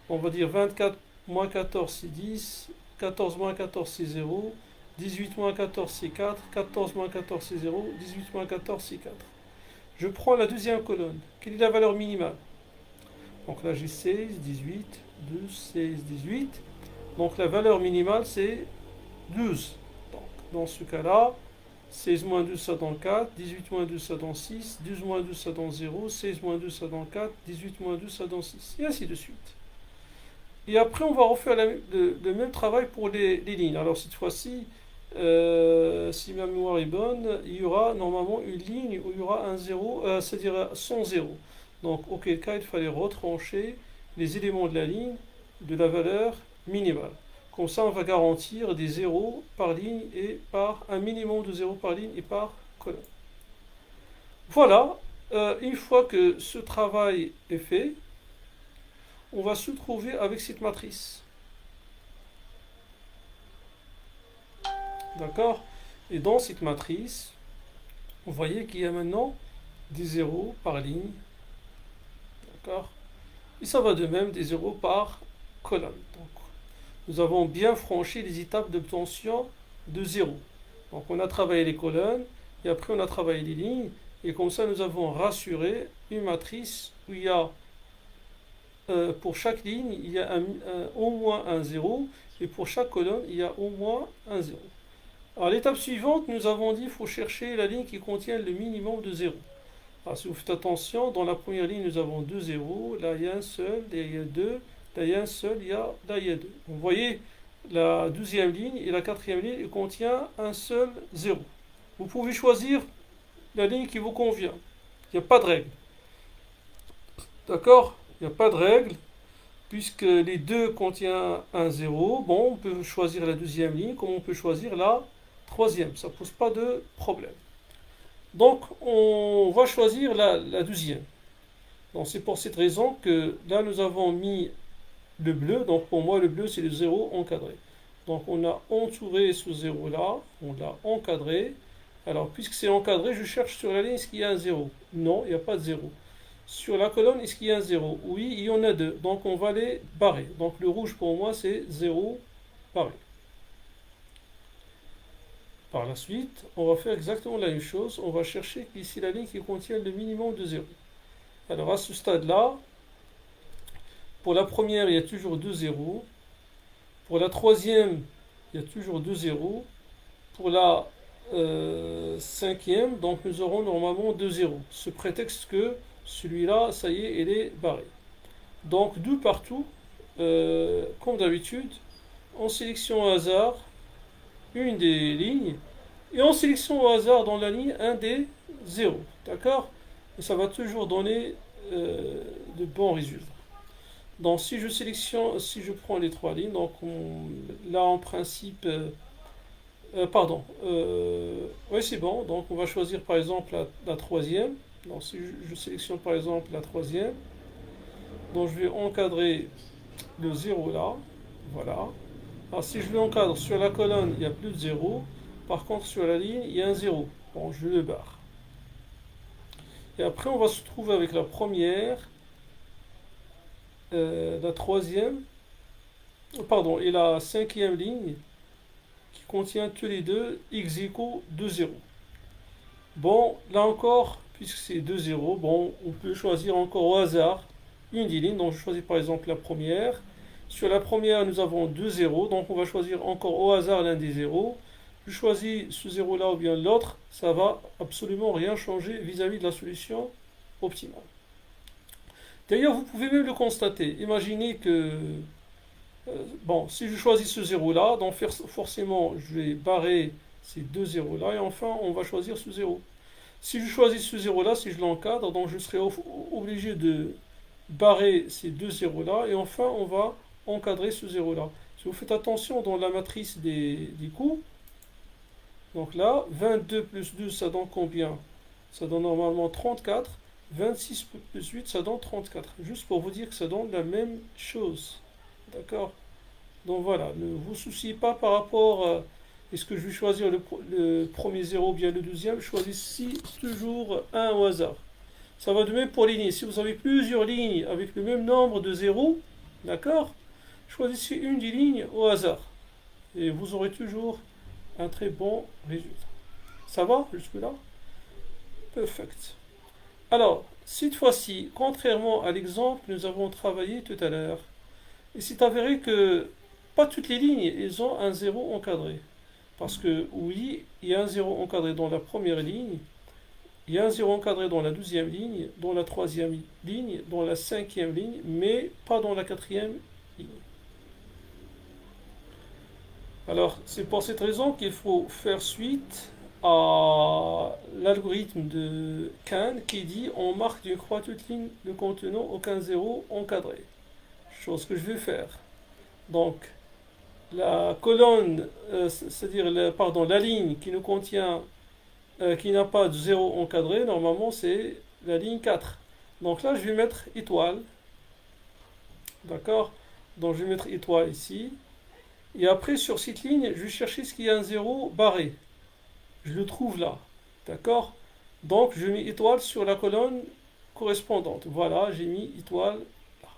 S1: On va dire 24 moins 14 c'est 10, 14 moins 14 c'est 0, 18 moins 14 c'est 4, 14 moins 14 c'est 0, 18 moins 14 c'est 4. Je prends la deuxième colonne. Quelle est la valeur minimale? Donc là j'ai 16, 18, 12, 16, 18. Donc la valeur minimale c'est 12. Donc dans ce cas-là, 16 moins 12 ça donne 4, 18 moins 12 ça donne 6, 12 moins 12 ça donne 0, 16 moins 12 ça donne 4, 18 moins 12 ça donne 6, et ainsi de suite. Et après, on va refaire le même travail pour les lignes. Alors, cette fois-ci, si ma mémoire est bonne, il y aura normalement une ligne où il y aura un 0, c'est-à-dire sans 0. Donc, auquel cas, il fallait retrancher les éléments de la ligne de la valeur minimale. Comme ça, on va garantir des zéros par ligne et par un minimum de zéros par ligne et par colonne. Voilà, une fois que ce travail est fait, on va se trouver avec cette matrice. D'accord? Et dans cette matrice, vous voyez qu'il y a maintenant des zéros par ligne. D'accord? Et ça va de même des zéros par colonne. Donc, nous avons bien franchi les étapes d'obtention de zéros. Donc, on a travaillé les colonnes, et après on a travaillé les lignes, et comme ça, nous avons rassuré une matrice où il y a pour chaque ligne, il y a au moins un 0, et pour chaque colonne, il y a au moins un 0. Alors l'étape suivante, nous avons dit qu'il faut chercher la ligne qui contient le minimum de 0. Alors, si vous faites attention, dans la première ligne, nous avons deux zéros. Là, il y a un seul. Là, il y a deux. Là, il y a un seul. Là, il y a deux. Vous voyez, la deuxième ligne et la quatrième ligne, il contient un seul zéro. Vous pouvez choisir la ligne qui vous convient. Il n'y a pas de règle. D'accord? Il n'y a pas de règle. Puisque les deux contiennent un zéro, bon, on peut choisir la deuxième ligne comme on peut choisir la troisième. Ça ne pose pas de problème. Donc, on va choisir la deuxième. Donc, c'est pour cette raison que là, nous avons mis le bleu. Donc, pour moi, le bleu, c'est le zéro encadré. Donc, on a entouré ce zéro-là. On l'a encadré. Alors, puisque c'est encadré, je cherche sur la ligne, est-ce qu'il y a un zéro? Non, il n'y a pas de zéro. Sur la colonne, est-ce qu'il y a un zéro? Oui, il y en a deux. Donc, on va les barrer. Donc, le rouge, pour moi, c'est 0 barré. Par la suite, on va faire exactement la même chose. On va chercher ici la ligne qui contient le minimum de 0. Alors, à ce stade-là, pour la première, il y a toujours 2 zéros. Pour la troisième, il y a toujours 2 zéros. Pour la cinquième, donc nous aurons normalement 2 zéros. Ce prétexte que celui-là, ça y est, il est barré. Donc, 2 partout, comme d'habitude, on sélectionne au hasard une des lignes et on sélectionne au hasard dans la ligne un des zéros. D'accord? Et ça va toujours donner de bons résultats. Donc, si je sélectionne, si je prends les trois lignes, donc là en principe, pardon, oui c'est bon, donc on va choisir par exemple la troisième. Donc, si je sélectionne par exemple la troisième, donc je vais encadrer le 0 là, voilà. Alors si je l'encadre sur la colonne, il n'y a plus de 0. Par contre sur la ligne, il y a un 0. Bon, je le barre. Et après on va se trouver avec la première, la troisième, pardon, et la cinquième ligne qui contient tous les deux x égale 2, 0. Bon, là encore, puisque c'est 2, 0, bon, on peut choisir encore au hasard une des lignes. Donc je choisis par exemple la première. Sur la première, nous avons 2 zéros, donc on va choisir encore au hasard l'un des zéros. Je choisis ce zéro-là ou bien l'autre, ça va absolument rien changer vis-à-vis de la solution optimale. D'ailleurs, vous pouvez même le constater. Imaginez que, bon, si je choisis ce zéro-là, donc forcément, je vais barrer ces deux zéros-là, et enfin, on va choisir ce zéro. Si je choisis ce zéro-là, si je l'encadre, donc je serai obligé de barrer ces deux zéros-là, et enfin, on va encadrer ce zéro-là. Si vous faites attention dans la matrice des coups, donc là, 22 plus 2, ça donne combien? Ça donne normalement 34. 26 plus 8, ça donne 34. Juste pour vous dire que ça donne la même chose. D'accord? Donc voilà, ne vous souciez pas par rapport à est-ce que je vais choisir le premier zéro ou bien le deuxième. Choisissez toujours un au hasard. Ça va de même pour les lignes. Si vous avez plusieurs lignes avec le même nombre de zéros, d'accord? Choisissez une des lignes au hasard. Et vous aurez toujours un très bon résultat. Ça va jusque-là? Perfect. Alors, cette fois-ci, contrairement à l'exemple que nous avons travaillé tout à l'heure, il s'est avéré que pas toutes les lignes, elles ont un zéro encadré. Parce que oui, il y a un zéro encadré dans la première ligne, il y a un zéro encadré dans la deuxième ligne, dans la troisième ligne, dans la cinquième ligne, mais pas dans la quatrième ligne. Alors, c'est pour cette raison qu'il faut faire suite à l'algorithme de Kahn qui dit on marque d'une croix toute ligne ne contenant aucun zéro encadré. Chose que je vais faire. Donc, la colonne, c'est-à-dire la ligne qui ne contient, qui n'a pas de zéro encadré, normalement c'est la ligne 4. Donc là, je vais mettre étoile. D'accord? Donc je vais mettre étoile ici. Et après, sur cette ligne, je vais chercher ce qu'il y a un zéro barré. Je le trouve là. D'accord? Donc, je mets étoile sur la colonne correspondante. Voilà, j'ai mis étoile là.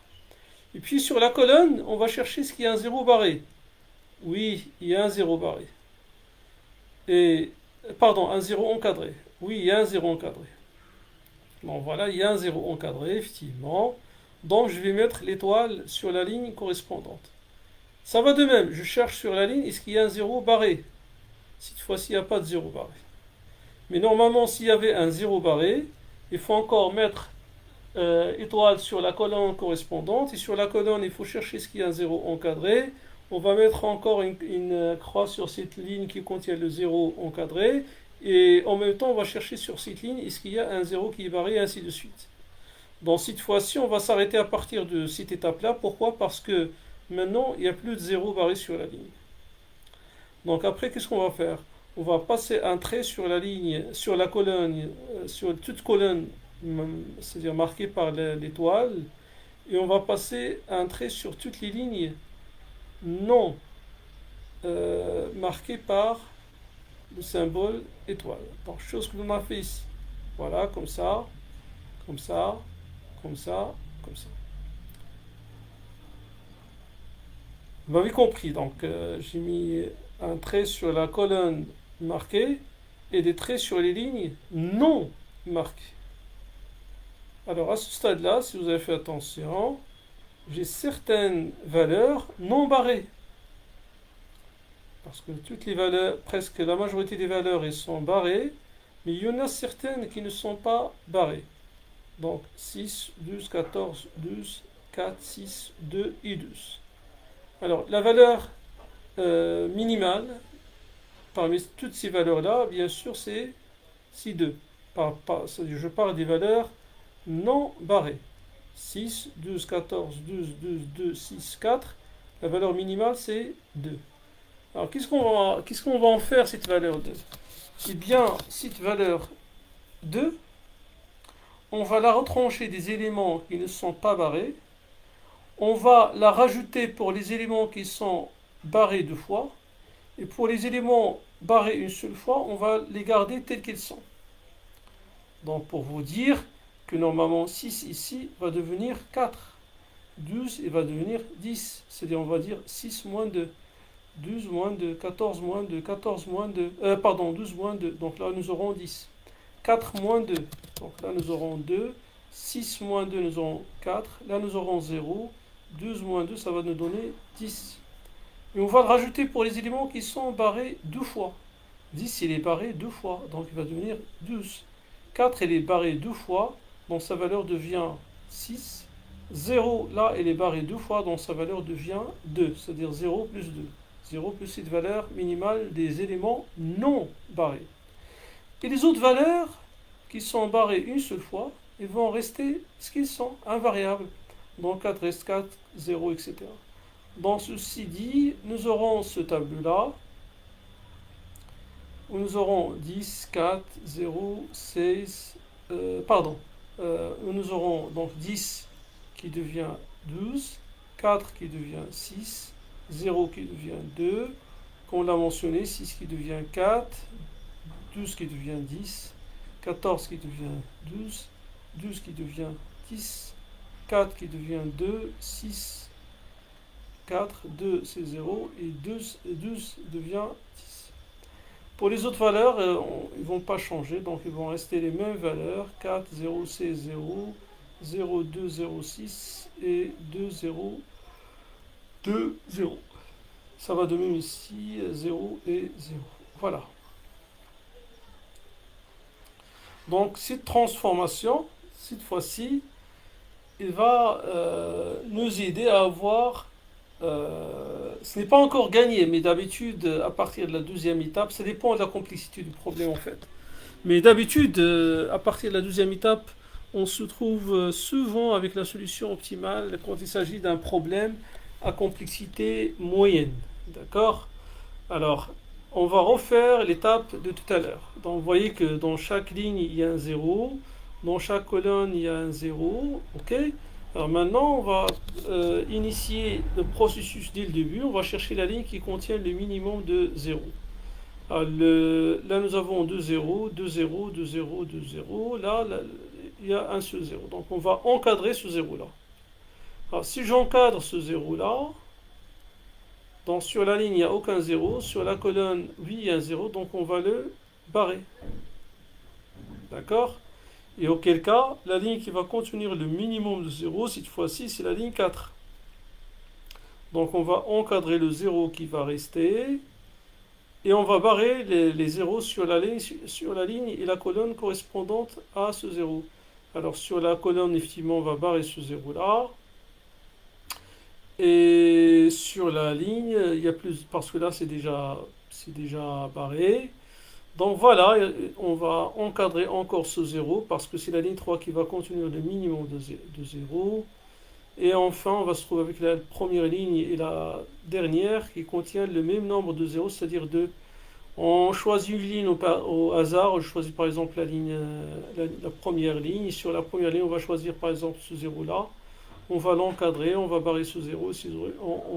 S1: Et puis, sur la colonne, on va chercher ce qu'il y a un zéro barré. Oui, il y a un zéro barré. Et, pardon, un zéro encadré. Oui, il y a un zéro encadré. Bon, voilà, il y a un zéro encadré, effectivement. Donc, je vais mettre l'étoile sur la ligne correspondante. Ça va de même, je cherche sur la ligne, est-ce qu'il y a un zéro barré? Cette fois-ci, il n'y a pas de zéro barré. Mais normalement, s'il y avait un zéro barré, Il faut encore mettre étoile sur la colonne correspondante. Et sur la colonne, il faut chercher ce qui est un zéro encadré. On va mettre encore une croix sur cette ligne qui contient le zéro encadré. Et en même temps, on va chercher sur cette ligne est-ce qu'il y a un zéro qui est barré, et ainsi de suite. Dans cette fois-ci, on va s'arrêter à partir de cette étape-là. Pourquoi? Parce que maintenant, il n'y a plus de zéro barré sur la ligne. Donc après, qu'est-ce qu'on va faire? On va passer un trait sur la ligne, sur la colonne, sur toute colonne, c'est-à-dire marquée par l'étoile, et on va passer un trait sur toutes les lignes non marquées par le symbole étoile. Donc chose que l'on a fait ici. Voilà, comme ça, comme ça, comme ça, comme ça. Vous m'avez compris, donc j'ai mis un trait sur la colonne marquée et des traits sur les lignes non marquées. Alors à ce stade-là, si vous avez fait attention, j'ai certaines valeurs non barrées. Parce que toutes les valeurs, presque la majorité des valeurs, elles sont barrées, mais il y en a certaines qui ne sont pas barrées. Donc 6, 12, 14, 12, 4, 6, 2 et 12. Alors la valeur minimale, parmi toutes ces valeurs-là, bien sûr, c'est 2. Je parle des valeurs non barrées. 6, 12, 14, 12, 12, 2, 6, 4. La valeur minimale, c'est 2. Alors, qu'est-ce qu'on va en faire, cette valeur 2? Eh bien, cette valeur 2, on va la retrancher des éléments qui ne sont pas barrés. On va la rajouter pour les éléments qui sont barrés 2 fois. Et pour les éléments barrés une seule fois, on va les garder tels qu'ils sont. Donc, pour vous dire que normalement 6 ici va devenir 4. 12 il va devenir 10. C'est-à-dire, on va dire 6 moins 2. 12 moins 2, 14 moins 2, 14 moins 2, 12 moins 2, donc là nous aurons 10. 4 moins 2, donc là nous aurons 2. 6 moins 2, nous aurons 4. Là nous aurons 0. 12 moins 2, ça va nous donner 10. Et on va le rajouter pour les éléments qui sont barrés 2 fois. 10, il est barré 2 fois, donc il va devenir 12. 4, il est barré 2 fois, donc sa valeur devient 6. 0, là, il est barré 2 fois, donc sa valeur devient 2, c'est-à-dire 0 plus 2. 0 plus cette valeur minimale des éléments non barrés. Et les autres valeurs qui sont barrées une seule fois, ils vont rester ce qu'ils sont, invariables. Donc 4 reste 4, 0, etc. Dans ceci dit, nous aurons ce tableau-là, où nous aurons 10, 4, 0, 16, où nous aurons donc 10 qui devient 12, 4 qui devient 6, 0 qui devient 2, comme on l'a mentionné, 6 qui devient 4, 12 qui devient 10, 14 qui devient 12, 12 qui devient 10, 4 qui devient 2, 6, 4, 2 c'est 0, et 12 devient 10. Pour les autres valeurs, ils ne vont pas changer, donc ils vont rester les mêmes valeurs, 4, 0, 16, 0, 0, 2, 0, 6, et 2, 0, 2, 0. Ça va de même ici, 0 et 0. Voilà. Donc cette transformation, cette fois-ci, il va nous aider à avoir... ce n'est pas encore gagné, mais d'habitude, à partir de la deuxième étape, ça dépend de la complexité du problème en fait. Mais d'habitude, à partir de la deuxième étape, on se trouve souvent avec la solution optimale quand il s'agit d'un problème à complexité moyenne. D'accord? Alors, on va refaire l'étape de tout à l'heure. Donc, vous voyez que dans chaque ligne, il y a un 0. Dans chaque colonne, il y a un 0. OK? Alors maintenant, on va initier le processus dès le début. On va chercher la ligne qui contient le minimum de 0. Alors, là, nous avons 2 0, 2 0, 2 0, 2 0. Là, il y a un seul 0. Donc, on va encadrer ce 0-là. Alors, si j'encadre ce 0-là, donc sur la ligne, il n'y a aucun 0. Sur la colonne, oui, il y a un 0. Donc, on va le barrer. D'accord? Et auquel cas, la ligne qui va contenir le minimum de 0, cette fois-ci, c'est la ligne 4. Donc, on va encadrer le 0 qui va rester. Et on va barrer les 0 sur la ligne et la colonne correspondante à ce 0. Alors sur la colonne, effectivement, on va barrer ce zéro là. Et sur la ligne, il y a plus, parce que là c'est déjà barré. Donc voilà, on va encadrer encore ce zéro parce que c'est la ligne 3 qui va contenir le minimum de 0. Et enfin, on va se trouver avec la première ligne et la dernière qui contiennent le même nombre de zéros, c'est-à-dire 2. On choisit une ligne au hasard. Je choisis par exemple la ligne, la première ligne. Sur la première ligne, on va choisir par exemple ce zéro-là. On va l'encadrer, on va barrer ce zéro.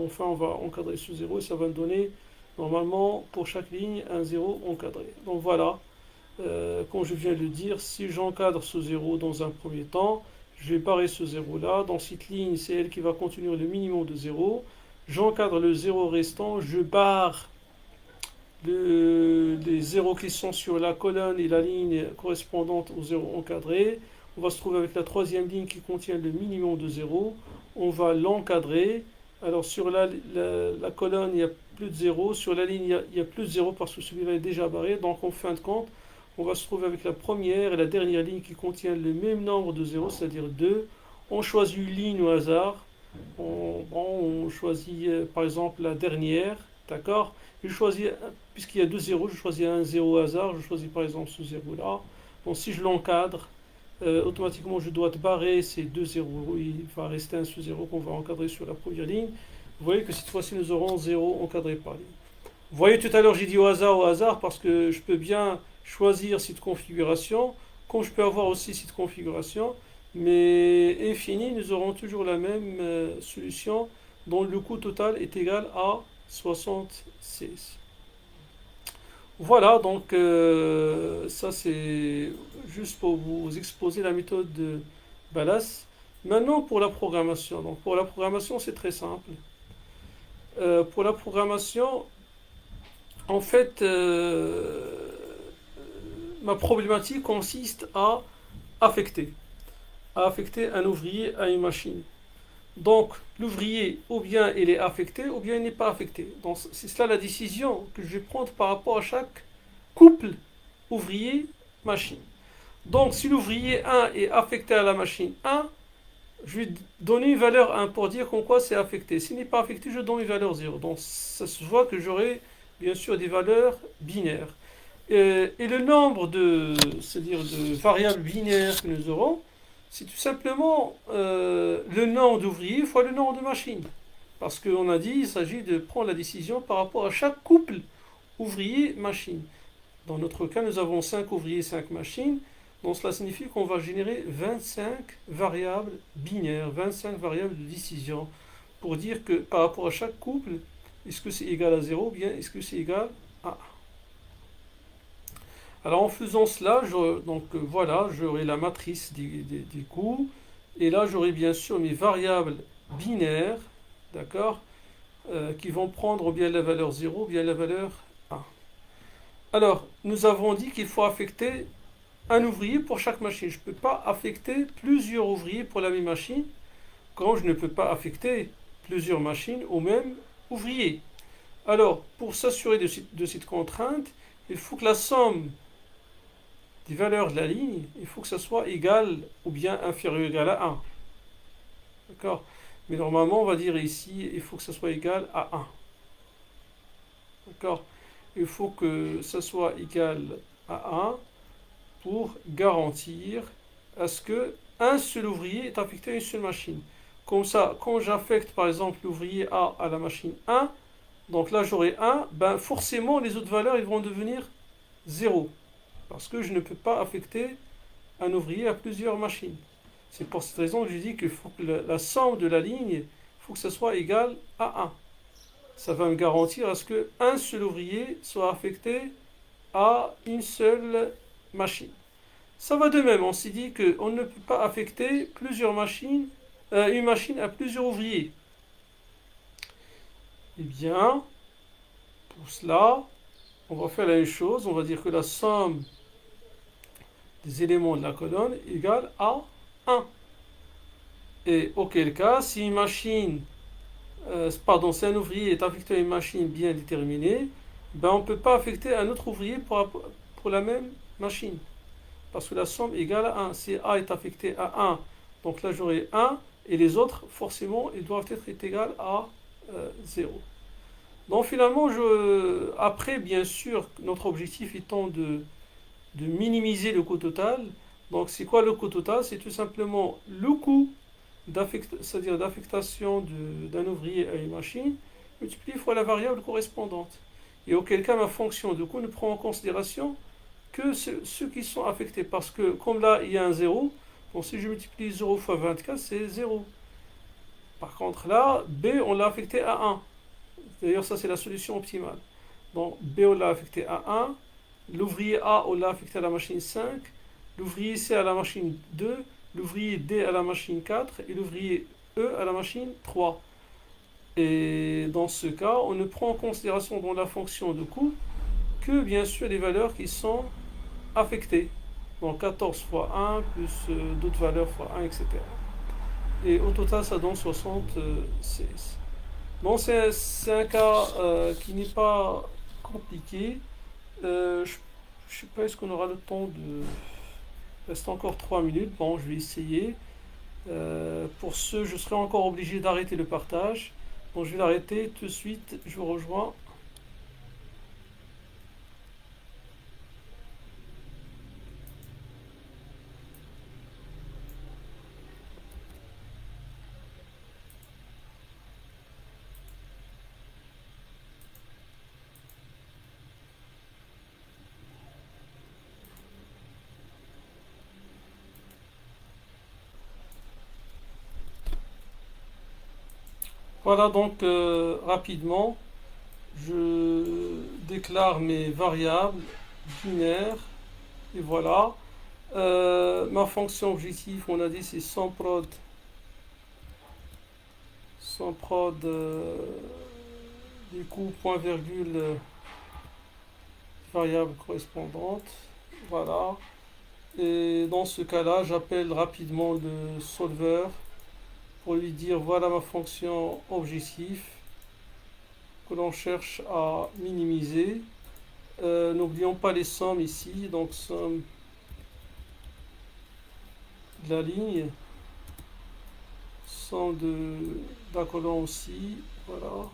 S1: Enfin, on va encadrer ce zéro et ça va me donner normalement pour chaque ligne un zéro encadré. Donc voilà, comme je viens de le dire, si j'encadre ce zéro dans un premier temps, je vais barrer ce zéro là. Dans cette ligne, c'est elle qui va contenir le minimum de zéro. J'encadre le zéro restant, je barre les zéros qui sont sur la colonne et la ligne correspondante au zéro encadré. On va se trouver avec la troisième ligne qui contient le minimum de zéro. On va l'encadrer. Alors sur la colonne, il n'y a plus de zéro. Sur la ligne, il y a plus de zéro parce que celui-là est déjà barré. Donc en fin de compte, on va se trouver avec la première et la dernière ligne qui contiennent le même nombre de zéros, c'est-à-dire 2. On choisit une ligne au hasard. On choisit par exemple la dernière. D'accord? Je choisis, puisqu'il y a deux zéros, je choisis un zéro au hasard. Je choisis par exemple ce zéro-là. Donc si je l'encadre, automatiquement je dois barrer ces deux zéros. Il va rester un sous-zéro qu'on va encadrer sur la première ligne. Vous voyez que cette fois-ci nous aurons 0 encadré par ligne. Vous voyez tout à l'heure j'ai dit au hasard parce que je peux bien choisir cette configuration, comme je peux avoir aussi cette configuration, mais infini, nous aurons toujours la même solution dont le coût total est égal à 76. Voilà, donc ça c'est juste pour vous exposer la méthode de Ballas. Maintenant pour la programmation. Donc pour la programmation c'est très simple. Pour la programmation, en fait, ma problématique consiste affecter, à affecter un ouvrier à une machine. Donc, l'ouvrier, ou bien il est affecté, ou bien il n'est pas affecté. Donc, c'est cela la décision que je vais prendre par rapport à chaque couple ouvrier-machine. Donc, si l'ouvrier 1 est affecté à la machine 1, je vais donner une valeur 1 pour dire qu'en quoi c'est affecté. S'il n'est pas affecté, je donne une valeur 0. Donc, ça se voit que j'aurai bien sûr des valeurs binaires. Et le nombre c'est-à-dire de variables binaires que nous aurons, c'est tout simplement le nombre d'ouvriers fois le nombre de machines. Parce qu'on a dit qu'il s'agit de prendre la décision par rapport à chaque couple ouvrier-machine. Dans notre cas, nous avons 5 ouvriers et 5 machines. Donc cela signifie qu'on va générer 25 variables binaires, 25 variables de décision, pour dire que par rapport à chaque couple, est-ce que c'est égal à 0 ou bien est-ce que c'est égal à 1. Alors en faisant cela, voilà, j'aurai la matrice des coûts, et là j'aurai bien sûr mes variables binaires, d'accord, qui vont prendre bien la valeur 0 ou bien la valeur 1. Alors, nous avons dit qu'il faut affecter un ouvrier pour chaque machine. Je ne peux pas affecter plusieurs ouvriers pour la même machine, quand je ne peux pas affecter plusieurs machines au même ouvrier. Alors, pour s'assurer de cette contrainte, il faut que la somme des valeurs de la ligne, il faut que ça soit égal ou bien inférieur ou égal à 1. D'accord? Mais normalement, on va dire ici, il faut que ça soit égal à 1. D'accord? Il faut que ça soit égal à 1 pour garantir à ce que un seul ouvrier est affecté à une seule machine. Comme ça, quand j'affecte par exemple l'ouvrier A à la machine 1, donc là j'aurai 1, ben forcément les autres valeurs ils vont devenir 0. Parce que je ne peux pas affecter un ouvrier à plusieurs machines. C'est pour cette raison que je dis qu'il faut que la somme de la ligne, il faut que ça soit égal à 1. Ça va me garantir à ce qu'un seul ouvrier soit affecté à une seule machine. Ça va de même, on s'est dit qu'on ne peut pas affecter plusieurs machines, une machine à plusieurs ouvriers. Eh bien, pour cela, on va faire la même chose, on va dire que la somme des éléments de la colonne est égale à 1. Et auquel cas, si une machine, si un ouvrier est affecté à une machine bien déterminée, ben on ne peut pas affecter un autre ouvrier pour la même machine. parce que la somme est égale à 1. Si A est affecté à 1, donc là j'aurai 1, et les autres, forcément, ils doivent être égales à 0. Donc finalement, après, bien sûr, notre objectif étant de minimiser le coût total. Donc c'est quoi le coût total? C'est tout simplement le coût c'est-à-dire d'affectation d'un ouvrier à une machine, multiplié fois la variable correspondante. Et auquel cas ma fonction de coût ne prend en considération que ceux qui sont affectés. Parce que comme là il y a un 0, donc si je multiplie 0 fois 24, c'est 0. Par contre là, B on l'a affecté à 1. D'ailleurs ça c'est la solution optimale. Donc B on l'a affecté à 1, l'ouvrier A on l'a affecté à la machine 5, l'ouvrier C à la machine 2, l'ouvrier D à la machine 4 et l'ouvrier E à la machine 3. Et dans ce cas, on ne prend en considération dans la fonction de coût que bien sûr les valeurs qui sont affectées. Donc 14 fois 1 plus d'autres valeurs fois 1, etc. Et au total, ça donne 76. Bon, c'est un cas qui n'est pas compliqué. Je ne sais pas, est-ce qu'on aura le temps de... Il reste encore 3 minutes. Bon, je vais essayer. Pour ce, je serai encore obligé d'arrêter le partage. Bon, je vais l'arrêter tout de suite. Je vous rejoins. Voilà donc rapidement, je déclare mes variables binaires et voilà. Ma fonction objectif, on a dit c'est sans prod du coup point virgule variable correspondante. Voilà. Et dans ce cas-là, j'appelle rapidement le solver pour lui dire voilà ma fonction objectif que l'on cherche à minimiser. N'oublions pas les sommes ici, donc somme de la ligne, somme de la colonne aussi, voilà.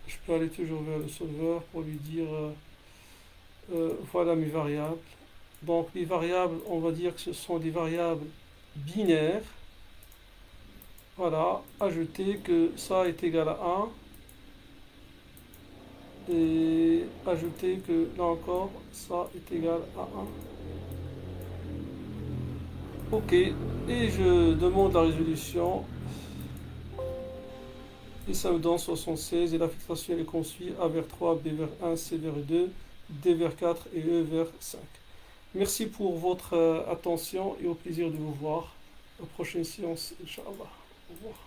S1: Je peux aller toujours vers le solver pour lui dire voilà mes variables. Donc les variables, on va dire que ce sont des variables binaires. Voilà, ajouter que ça est égal à 1 et ajouter que là encore ça est égal à 1. Ok, et je demande la résolution et ça me donne 76 et la fixation est comme suit: A vers 3, B vers 1, C vers 2, D vers 4 et E vers 5. Merci pour votre attention et au plaisir de vous voir. À la prochaine séance, Inch'Allah. Au revoir.